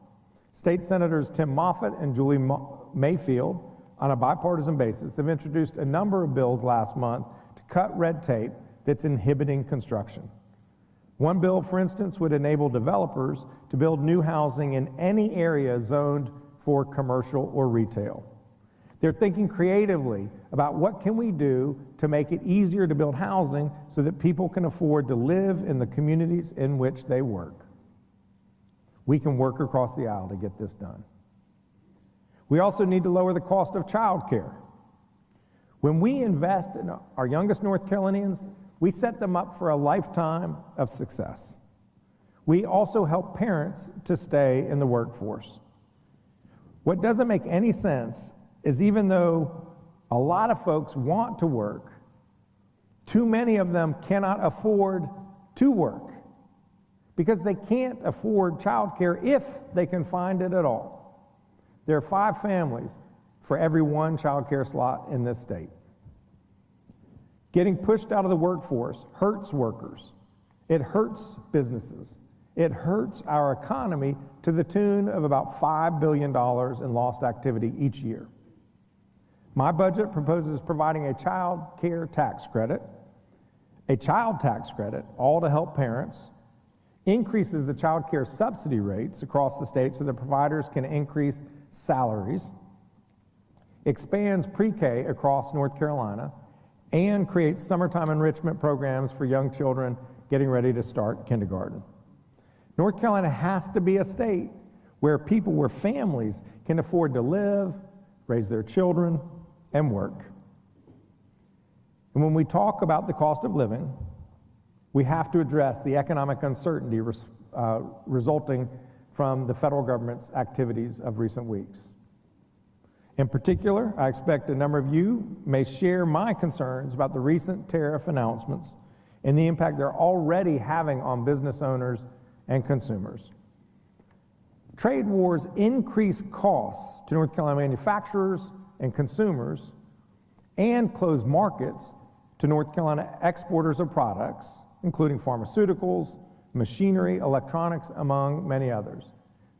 State Senators Tim Moffitt and Julie Mayfield, on a bipartisan basis, have introduced a number of bills last month to cut red tape that's inhibiting construction. One bill, for instance, would enable developers to build new housing in any area zoned for commercial or retail. They're thinking creatively about what can we do to make it easier to build housing so that people can afford to live in the communities in which they work. We can work across the aisle to get this done. We also need to lower the cost of childcare. When we invest in our youngest North Carolinians, we set them up for a lifetime of success. We also help parents to stay in the workforce. What doesn't make any sense is even though a lot of folks want to work, too many of them cannot afford to work because they can't afford childcare if they can find it at all. There are 5 families for every 1 childcare slot in this state. Getting pushed out of the workforce hurts workers. It hurts businesses. It hurts our economy to the tune of about $5 billion in lost activity each year. My budget proposes providing a child care tax credit, a child tax credit, all to help parents, increases the child care subsidy rates across the state so that providers can increase salaries, expands pre-K across North Carolina, and creates summertime enrichment programs for young children getting ready to start kindergarten. North Carolina has to be a state where families can afford to live, raise their children, and work. And when we talk about the cost of living, we have to address the economic uncertainty resulting from the federal government's activities of recent weeks. In particular, I expect a number of you may share my concerns about the recent tariff announcements and the impact they're already having on business owners and consumers. Trade wars increase costs to North Carolina manufacturers and consumers and close markets to North Carolina exporters of products, including pharmaceuticals, machinery, electronics, among many others.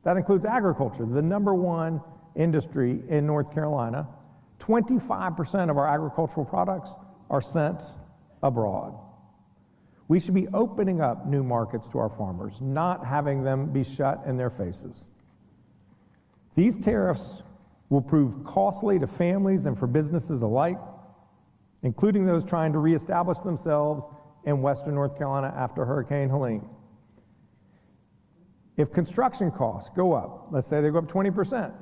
That includes agriculture, the #1 industry in North Carolina. 25% of our agricultural products are sent abroad. We should be opening up new markets to our farmers, not having them be shut in their faces. These tariffs will prove costly to families and for businesses alike, including those trying to reestablish themselves in Western North Carolina after Hurricane Helene. If construction costs go up, let's say they go up 20%,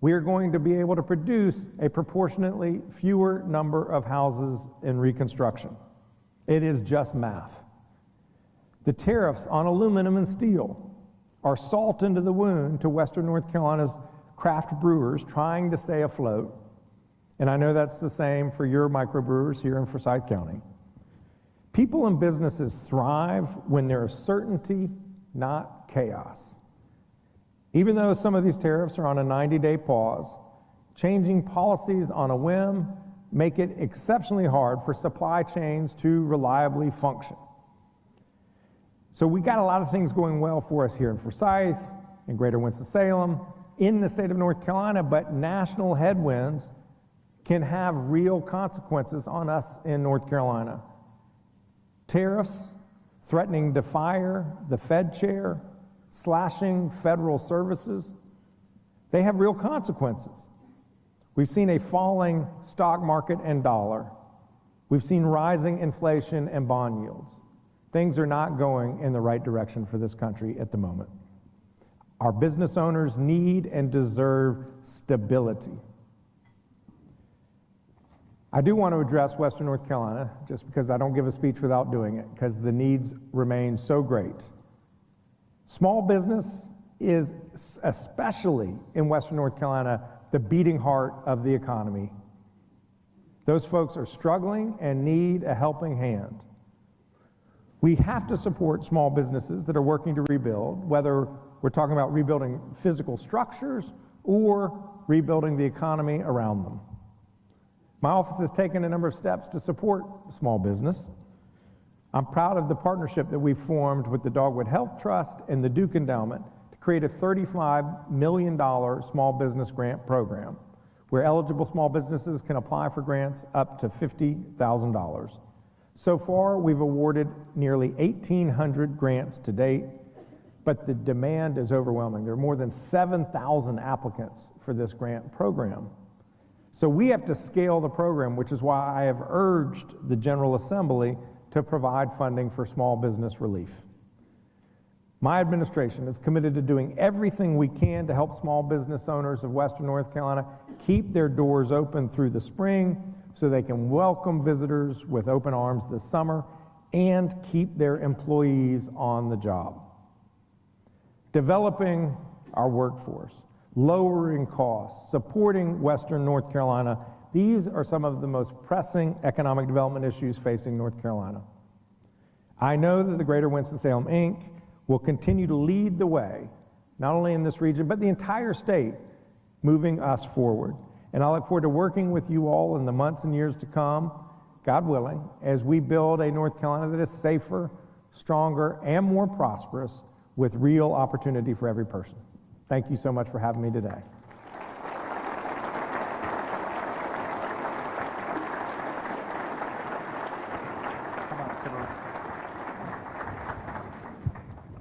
we are going to be able to produce a proportionately fewer number of houses in reconstruction. It is just math. The tariffs on aluminum and steel are salt into the wound to Western North Carolina's craft brewers trying to stay afloat. And I know that's the same for your microbrewers here in Forsyth County. People and businesses thrive when there is certainty, not chaos. Even though some of these tariffs are on a 90-day pause, changing policies on a whim make it exceptionally hard for supply chains to reliably function. So we got a lot of things going well for us here in Forsyth, in Greater Winston-Salem, in the state of North Carolina, but national headwinds can have real consequences on us in North Carolina. Tariffs threatening to fire the Fed chair, slashing federal services, they have real consequences. We've seen a falling stock market and dollar. We've seen rising inflation and bond yields. Things are not going in the right direction for this country at the moment. Our business owners need and deserve stability. I do want to address Western North Carolina, just because I don't give a speech without doing it, because the needs remain so great. Small business is, especially in Western North Carolina, the beating heart of the economy. Those folks are struggling and need a helping hand. We have to support small businesses that are working to rebuild, whether we're talking about rebuilding physical structures or rebuilding the economy around them. My office has taken a number of steps to support small business. I'm proud of the partnership that we've formed with the Dogwood Health Trust and the Duke Endowment to create a $35 million small business grant program where eligible small businesses can apply for grants up to $50,000. So far, we've awarded nearly 1,800 grants to date, but the demand is overwhelming. There are more than 7,000 applicants for this grant program. So we have to scale the program, which is why I have urged the General Assembly to provide funding for small business relief. My administration is committed to doing everything we can to help small business owners of Western North Carolina keep their doors open through the spring so they can welcome visitors with open arms this summer and keep their employees on the job. Developing our workforce, lowering costs, supporting Western North Carolina, these are some of the most pressing economic development issues facing North Carolina. I know that the Greater Winston-Salem, Inc. will continue to lead the way, not only in this region, but the entire state, moving us forward. And I look forward to working with you all in the months and years to come, God willing, as we build a North Carolina that is safer, stronger, and more prosperous with real opportunity for every person. Thank you so much for having me today.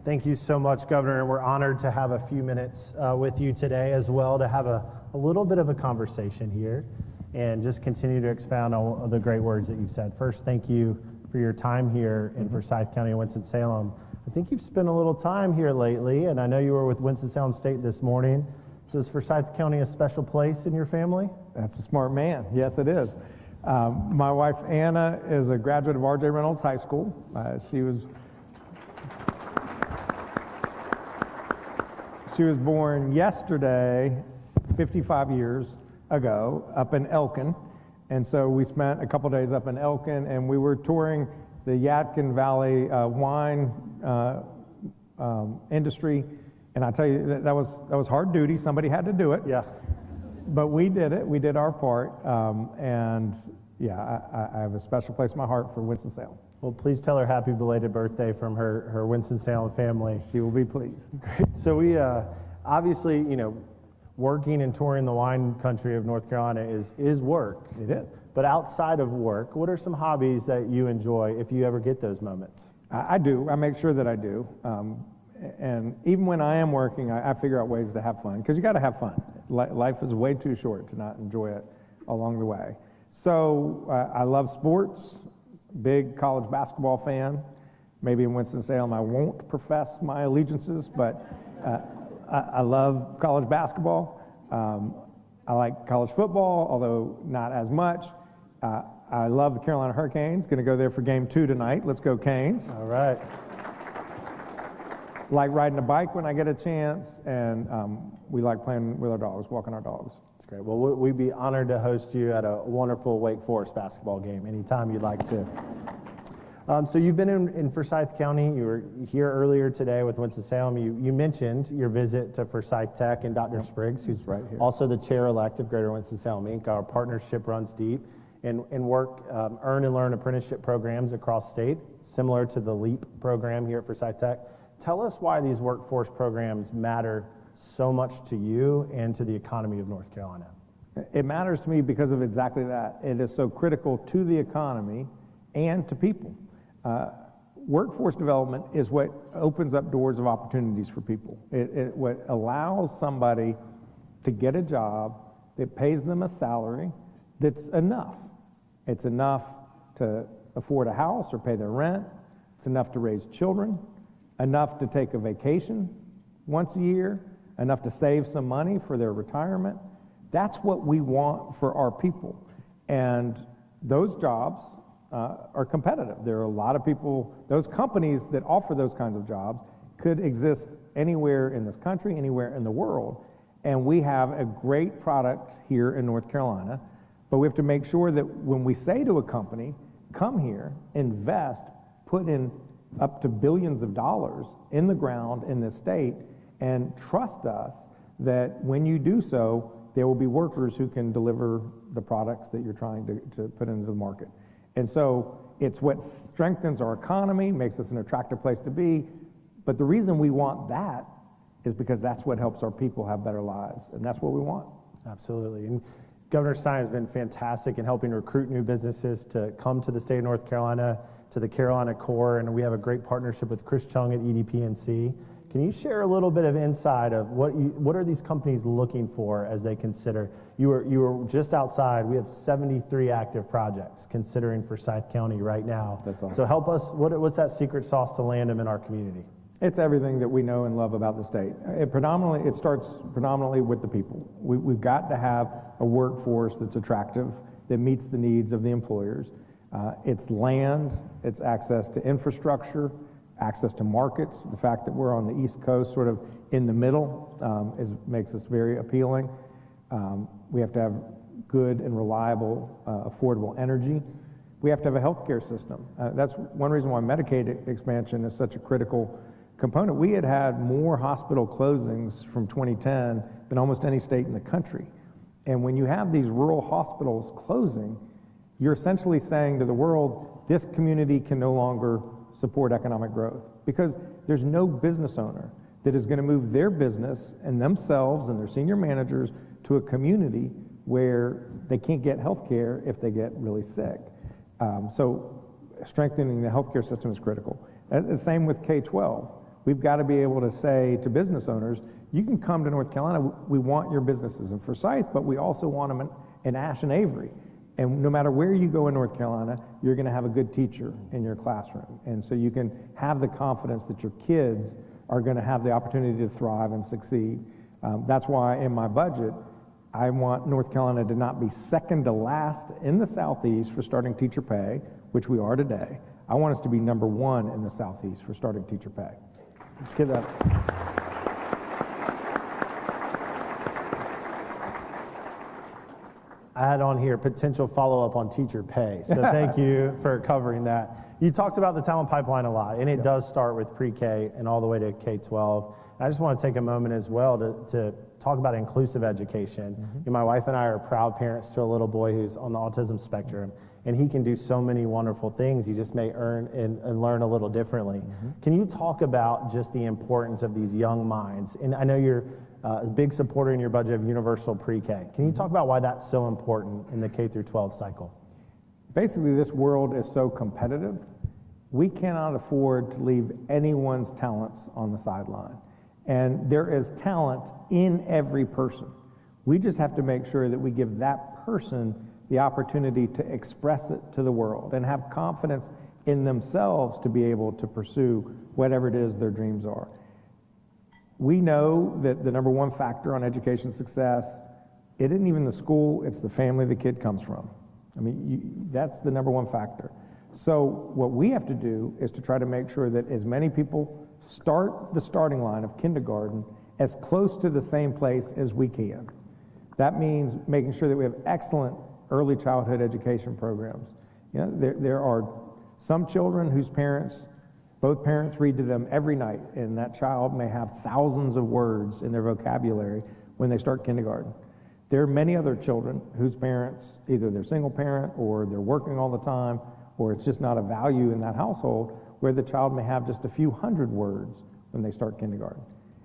Thank you so much, Governor. We're honored to have a few minutes with you today as well, to have a little bit of a conversation here and just continue to expound on the great words that you've said. First, thank you for your time here in Forsyth County and Winston-Salem. I think you've spent a little time here lately, and I know you were with Winston-Salem State this morning. So is Forsyth County a special place in your family? That's a smart man. Yes, it is. My wife, Anna, is a graduate of R.J. Reynolds High School. She was born yesterday, 55 years ago, up in Elkin. And so we spent a couple days up in Elkin, and we were touring the Yadkin Valley wine industry. And I tell you, that was hard duty. Somebody had to do it. Yeah. But we did it. We did our part. And yeah, I have a special place in my heart for Winston-Salem. Well, please tell her happy belated birthday from her Winston-Salem family. She will be pleased. Great. So we obviously, working and touring the wine country of North Carolina is work. It is. But outside of work, what are some hobbies that you enjoy if you ever get those moments? I do. I make sure that I do. And even when I am working, I figure out ways to have fun, because you got to have fun. Life is way too short to not enjoy it along the way. So I love sports, big college basketball fan. Maybe in Winston-Salem I won't profess my allegiances, but I love college basketball. I like college football, although not as much. I love the Carolina Hurricanes. Going to go there for game 2 tonight. Let's go Canes. All right. Like riding a bike when I get a chance, and we like playing with our dogs, walking our dogs. That's great. Well, we'd be honored to host you at a wonderful Wake Forest basketball game anytime you'd like to. So you've been in Forsyth County. You were here earlier today with Winston-Salem. You mentioned your visit to Forsyth Tech and Dr. Spriggs, who's right here. also the chair-elect of Greater Winston-Salem Inc. Our partnership runs deep and work earn and learn apprenticeship programs across state, similar to the LEAP program here at Forsyth Tech. Tell us why these workforce programs matter so much to you and to the economy of North Carolina. It matters to me because of exactly that. It is so critical to the economy and to people. Workforce development is what opens up doors of opportunities for people. What allows somebody to get a job that pays them a salary that's enough. It's enough to afford a house or pay their rent. It's enough to raise children, enough to take a vacation once a year, enough to save some money for their retirement. That's what we want for our people. And those jobs are competitive. There are a lot of people, those companies that offer those kinds of jobs could exist anywhere in this country, anywhere in the world. And we have a great product here in North Carolina, but we have to make sure that when we say to a company, come here, invest, put in up to billions of dollars in the ground in this state, and trust us that when you do so, there will be workers who can deliver the products that you're trying to put into the market. And so it's what strengthens our economy, makes us an attractive place to be. But the reason we want that is because that's what helps our people have better lives, and that's what we want. Absolutely. And Governor Stein has been fantastic in helping recruit new businesses to come to the state of North Carolina, to the Carolina core, and we have a great partnership with Chris Chung at EDP&C. Can you share a little bit of insight of what are these companies looking for as they consider? You were just outside. We have 73 active projects considering Forsyth County right now. That's awesome. So help us. What's that secret sauce to land them in our community? It's everything that we know and love about the state. It starts predominantly with the people. We've got to have a workforce that's attractive, that meets the needs of the employers. It's land, it's access to infrastructure, access to markets. The fact that we're on the East Coast, sort of in the middle, makes us very appealing. We have to have good and reliable, affordable energy. We have to have a healthcare system. That's one reason why Medicaid expansion is such a critical component. We had more hospital closings from 2010 than almost any state in the country. And when you have these rural hospitals closing, you're essentially saying to the world, this community can no longer support economic growth, because there's no business owner that is going to move their business and themselves and their senior managers to a community where they can't get health care if they get really sick. So strengthening the healthcare system is critical. The same with K-12. We've got to be able to say to business owners, you can come to North Carolina, we want your businesses in Forsyth, but we also want them in Ash and Avery. And no matter where you go in North Carolina, you're going to have a good teacher in your classroom. And so you can have the confidence that your kids are going to have the opportunity to thrive and succeed. That's why in my budget, I want North Carolina to not be second to last in the Southeast for starting teacher pay, which we are today. I want us to be number 1 in the Southeast for starting teacher pay. Let's give that. I had on here potential follow-up on teacher pay. So thank you for covering that. You talked about the talent pipeline a lot, and it does start with pre-K and all the way to K-12. And I just want to take a moment as well to talk about inclusive education. Mm-hmm. My wife and I are proud parents to a little boy who's on the autism spectrum, and he can do so many wonderful things. He just may earn and learn a little differently. Mm-hmm. Can you talk about just the importance of these young minds? And I know you're a big supporter in your budget of universal pre-K. Can you talk about why that's so important in the K through 12 cycle? Basically, this world is so competitive, We cannot afford to leave anyone's talents on the sideline. And there is talent in every person. We just have to make sure that we give that person the opportunity to express it to the world and have confidence in themselves to be able to pursue whatever it is their dreams are. We know that the number one factor on education success, it isn't even the school, it's the family the kid comes from. I mean, that's the number one factor. So what we have to do is to try to make sure that as many people start the starting line of kindergarten as close to the same place as we can. That means making sure that we have excellent early childhood education programs. You know, there are some children whose both parents read to them every night, and that child may have thousands of words in their vocabulary when they start kindergarten. There are many other children whose parents, either they're single parent or they're working all the time, or it's just not a value in that household, where the child may have just a few hundred words when they start kindergarten.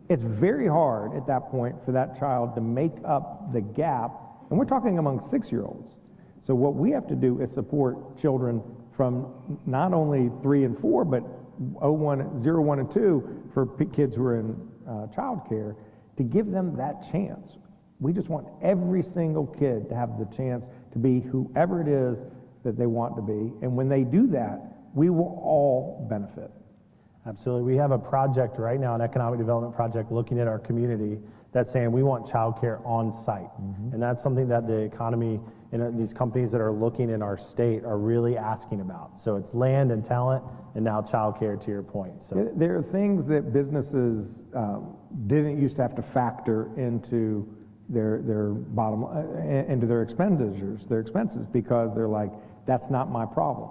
It's very hard at that point for that child to make up the gap, and we're talking among 6-year-olds. So what we have to do is support children from not only 3 and 4, but 0, 1, and 2 for kids who are in child care, to give them that chance. We just want every single kid to have the chance to be whoever it is that they want to be. And when they do that, we will all benefit. Absolutely. We have a project right now, an economic development project, looking at our community that's saying we want childcare on site. And that's something that the economy and these companies that are looking in our state are really asking about. So it's land and talent, and now childcare, to your point. So there are things that businesses didn't used to have to factor into their bottom into their expenses, because they're like, that's not my problem.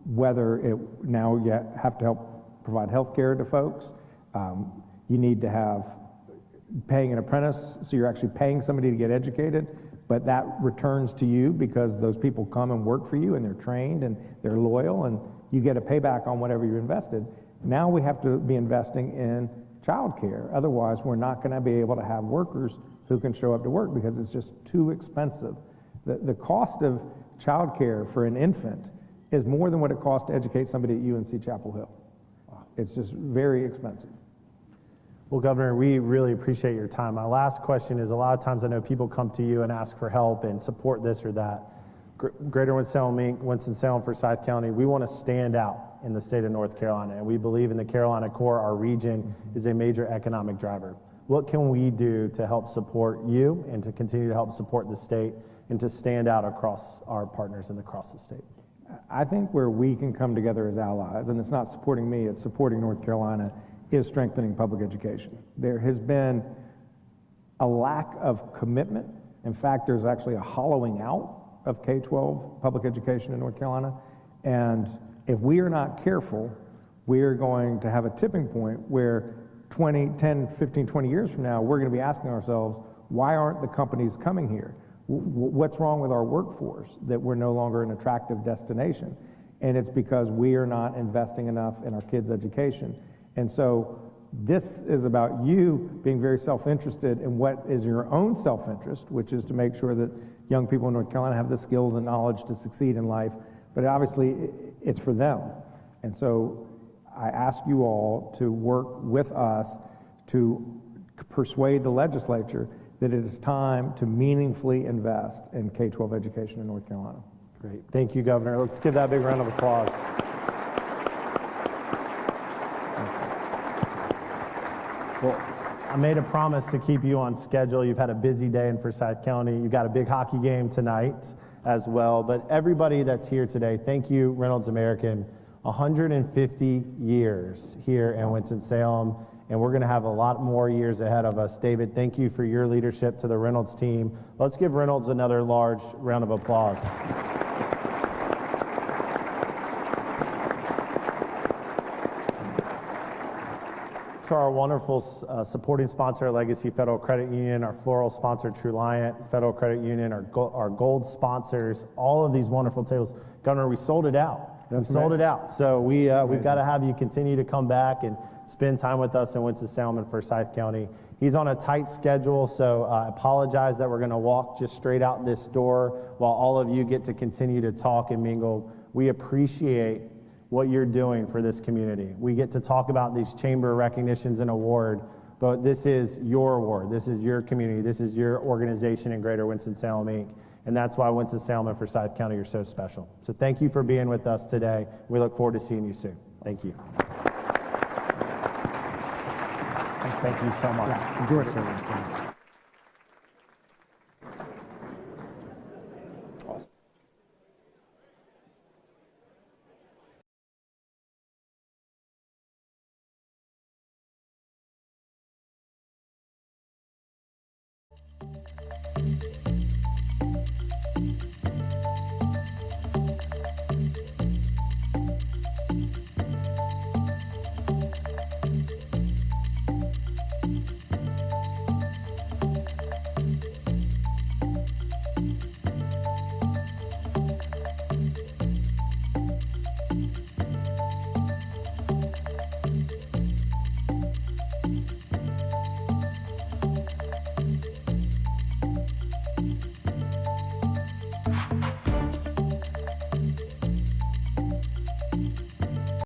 Whether it now you have to help provide health care to folks, you need to have paying an apprentice, so you're actually paying somebody to get educated, but that returns to you because those people come and work for you and they're trained and they're loyal and you get a payback on whatever you invested. Now we have to be investing in childcare. Otherwise, we're not going to be able to have workers who can show up to work because it's just too expensive. The cost of childcare for an infant is more than what it costs to educate somebody at UNC Chapel Hill. It's just very expensive. Well, Governor, we really appreciate your time. My last question is, a lot of times I know people come to you and ask for help and support this or that. Greater Winston-Salem Inc., Winston-Salem Forsyth County, we want to stand out in the state of North Carolina, and we believe in the Carolina core. Our region is a major economic driver. What can we do to help support you and to continue to help support the state and to stand out across our partners and across the state? I think where we can come together as allies, and it's not supporting me, it's supporting North Carolina, is strengthening public education. There has been a lack of commitment. In fact, there's actually a hollowing out of K-12 public education in North Carolina. And if we are not careful, we are going to have a tipping point where 10, 15, 20 years from now, we're going to be asking ourselves, why aren't the companies coming here? What's wrong with our workforce that we're no longer an attractive destination? And it's because we are not investing enough in our kids' education. And so this is about you being very self-interested in what is your own self-interest, which is to make sure that young people in North Carolina have the skills and knowledge to succeed in life, but obviously it's for them. And so I ask you all to work with us to persuade the legislature that it is time to meaningfully invest in K-12 education in North Carolina. Great. Thank you, Governor. Let's give that a big round of applause. Well, I made a promise to keep you on schedule. You've had a busy day in Forsyth County. You've got a big hockey game tonight as well. But everybody that's here today, thank you, Reynolds American. 150 years here in Winston-Salem, and we're going to have a lot more years ahead of us. David, thank you for your leadership to the Reynolds team. Let's give Reynolds another large round of applause. To our wonderful supporting sponsor, Legacy Federal Credit Union, our floral sponsor, Truliant Federal Credit Union, our gold sponsors, all of these wonderful tables. Governor, we sold it out. We sold it out. So we've got to have you continue to come back and spend time with us in Winston-Salem and Forsyth County. He's on a tight schedule, so I apologize that we're going to walk just straight out this door while all of you get to continue to talk and mingle. We appreciate what you're doing for this community. We get to talk about these chamber recognitions and award, but this is your award. This is your community. This is your organization in Greater Winston-Salem, Inc. And that's why Winston-Salem and Forsyth County are so special. So thank you for being with us today. We look forward to seeing you soon. Thank you. Thank you so much. Enjoyed it.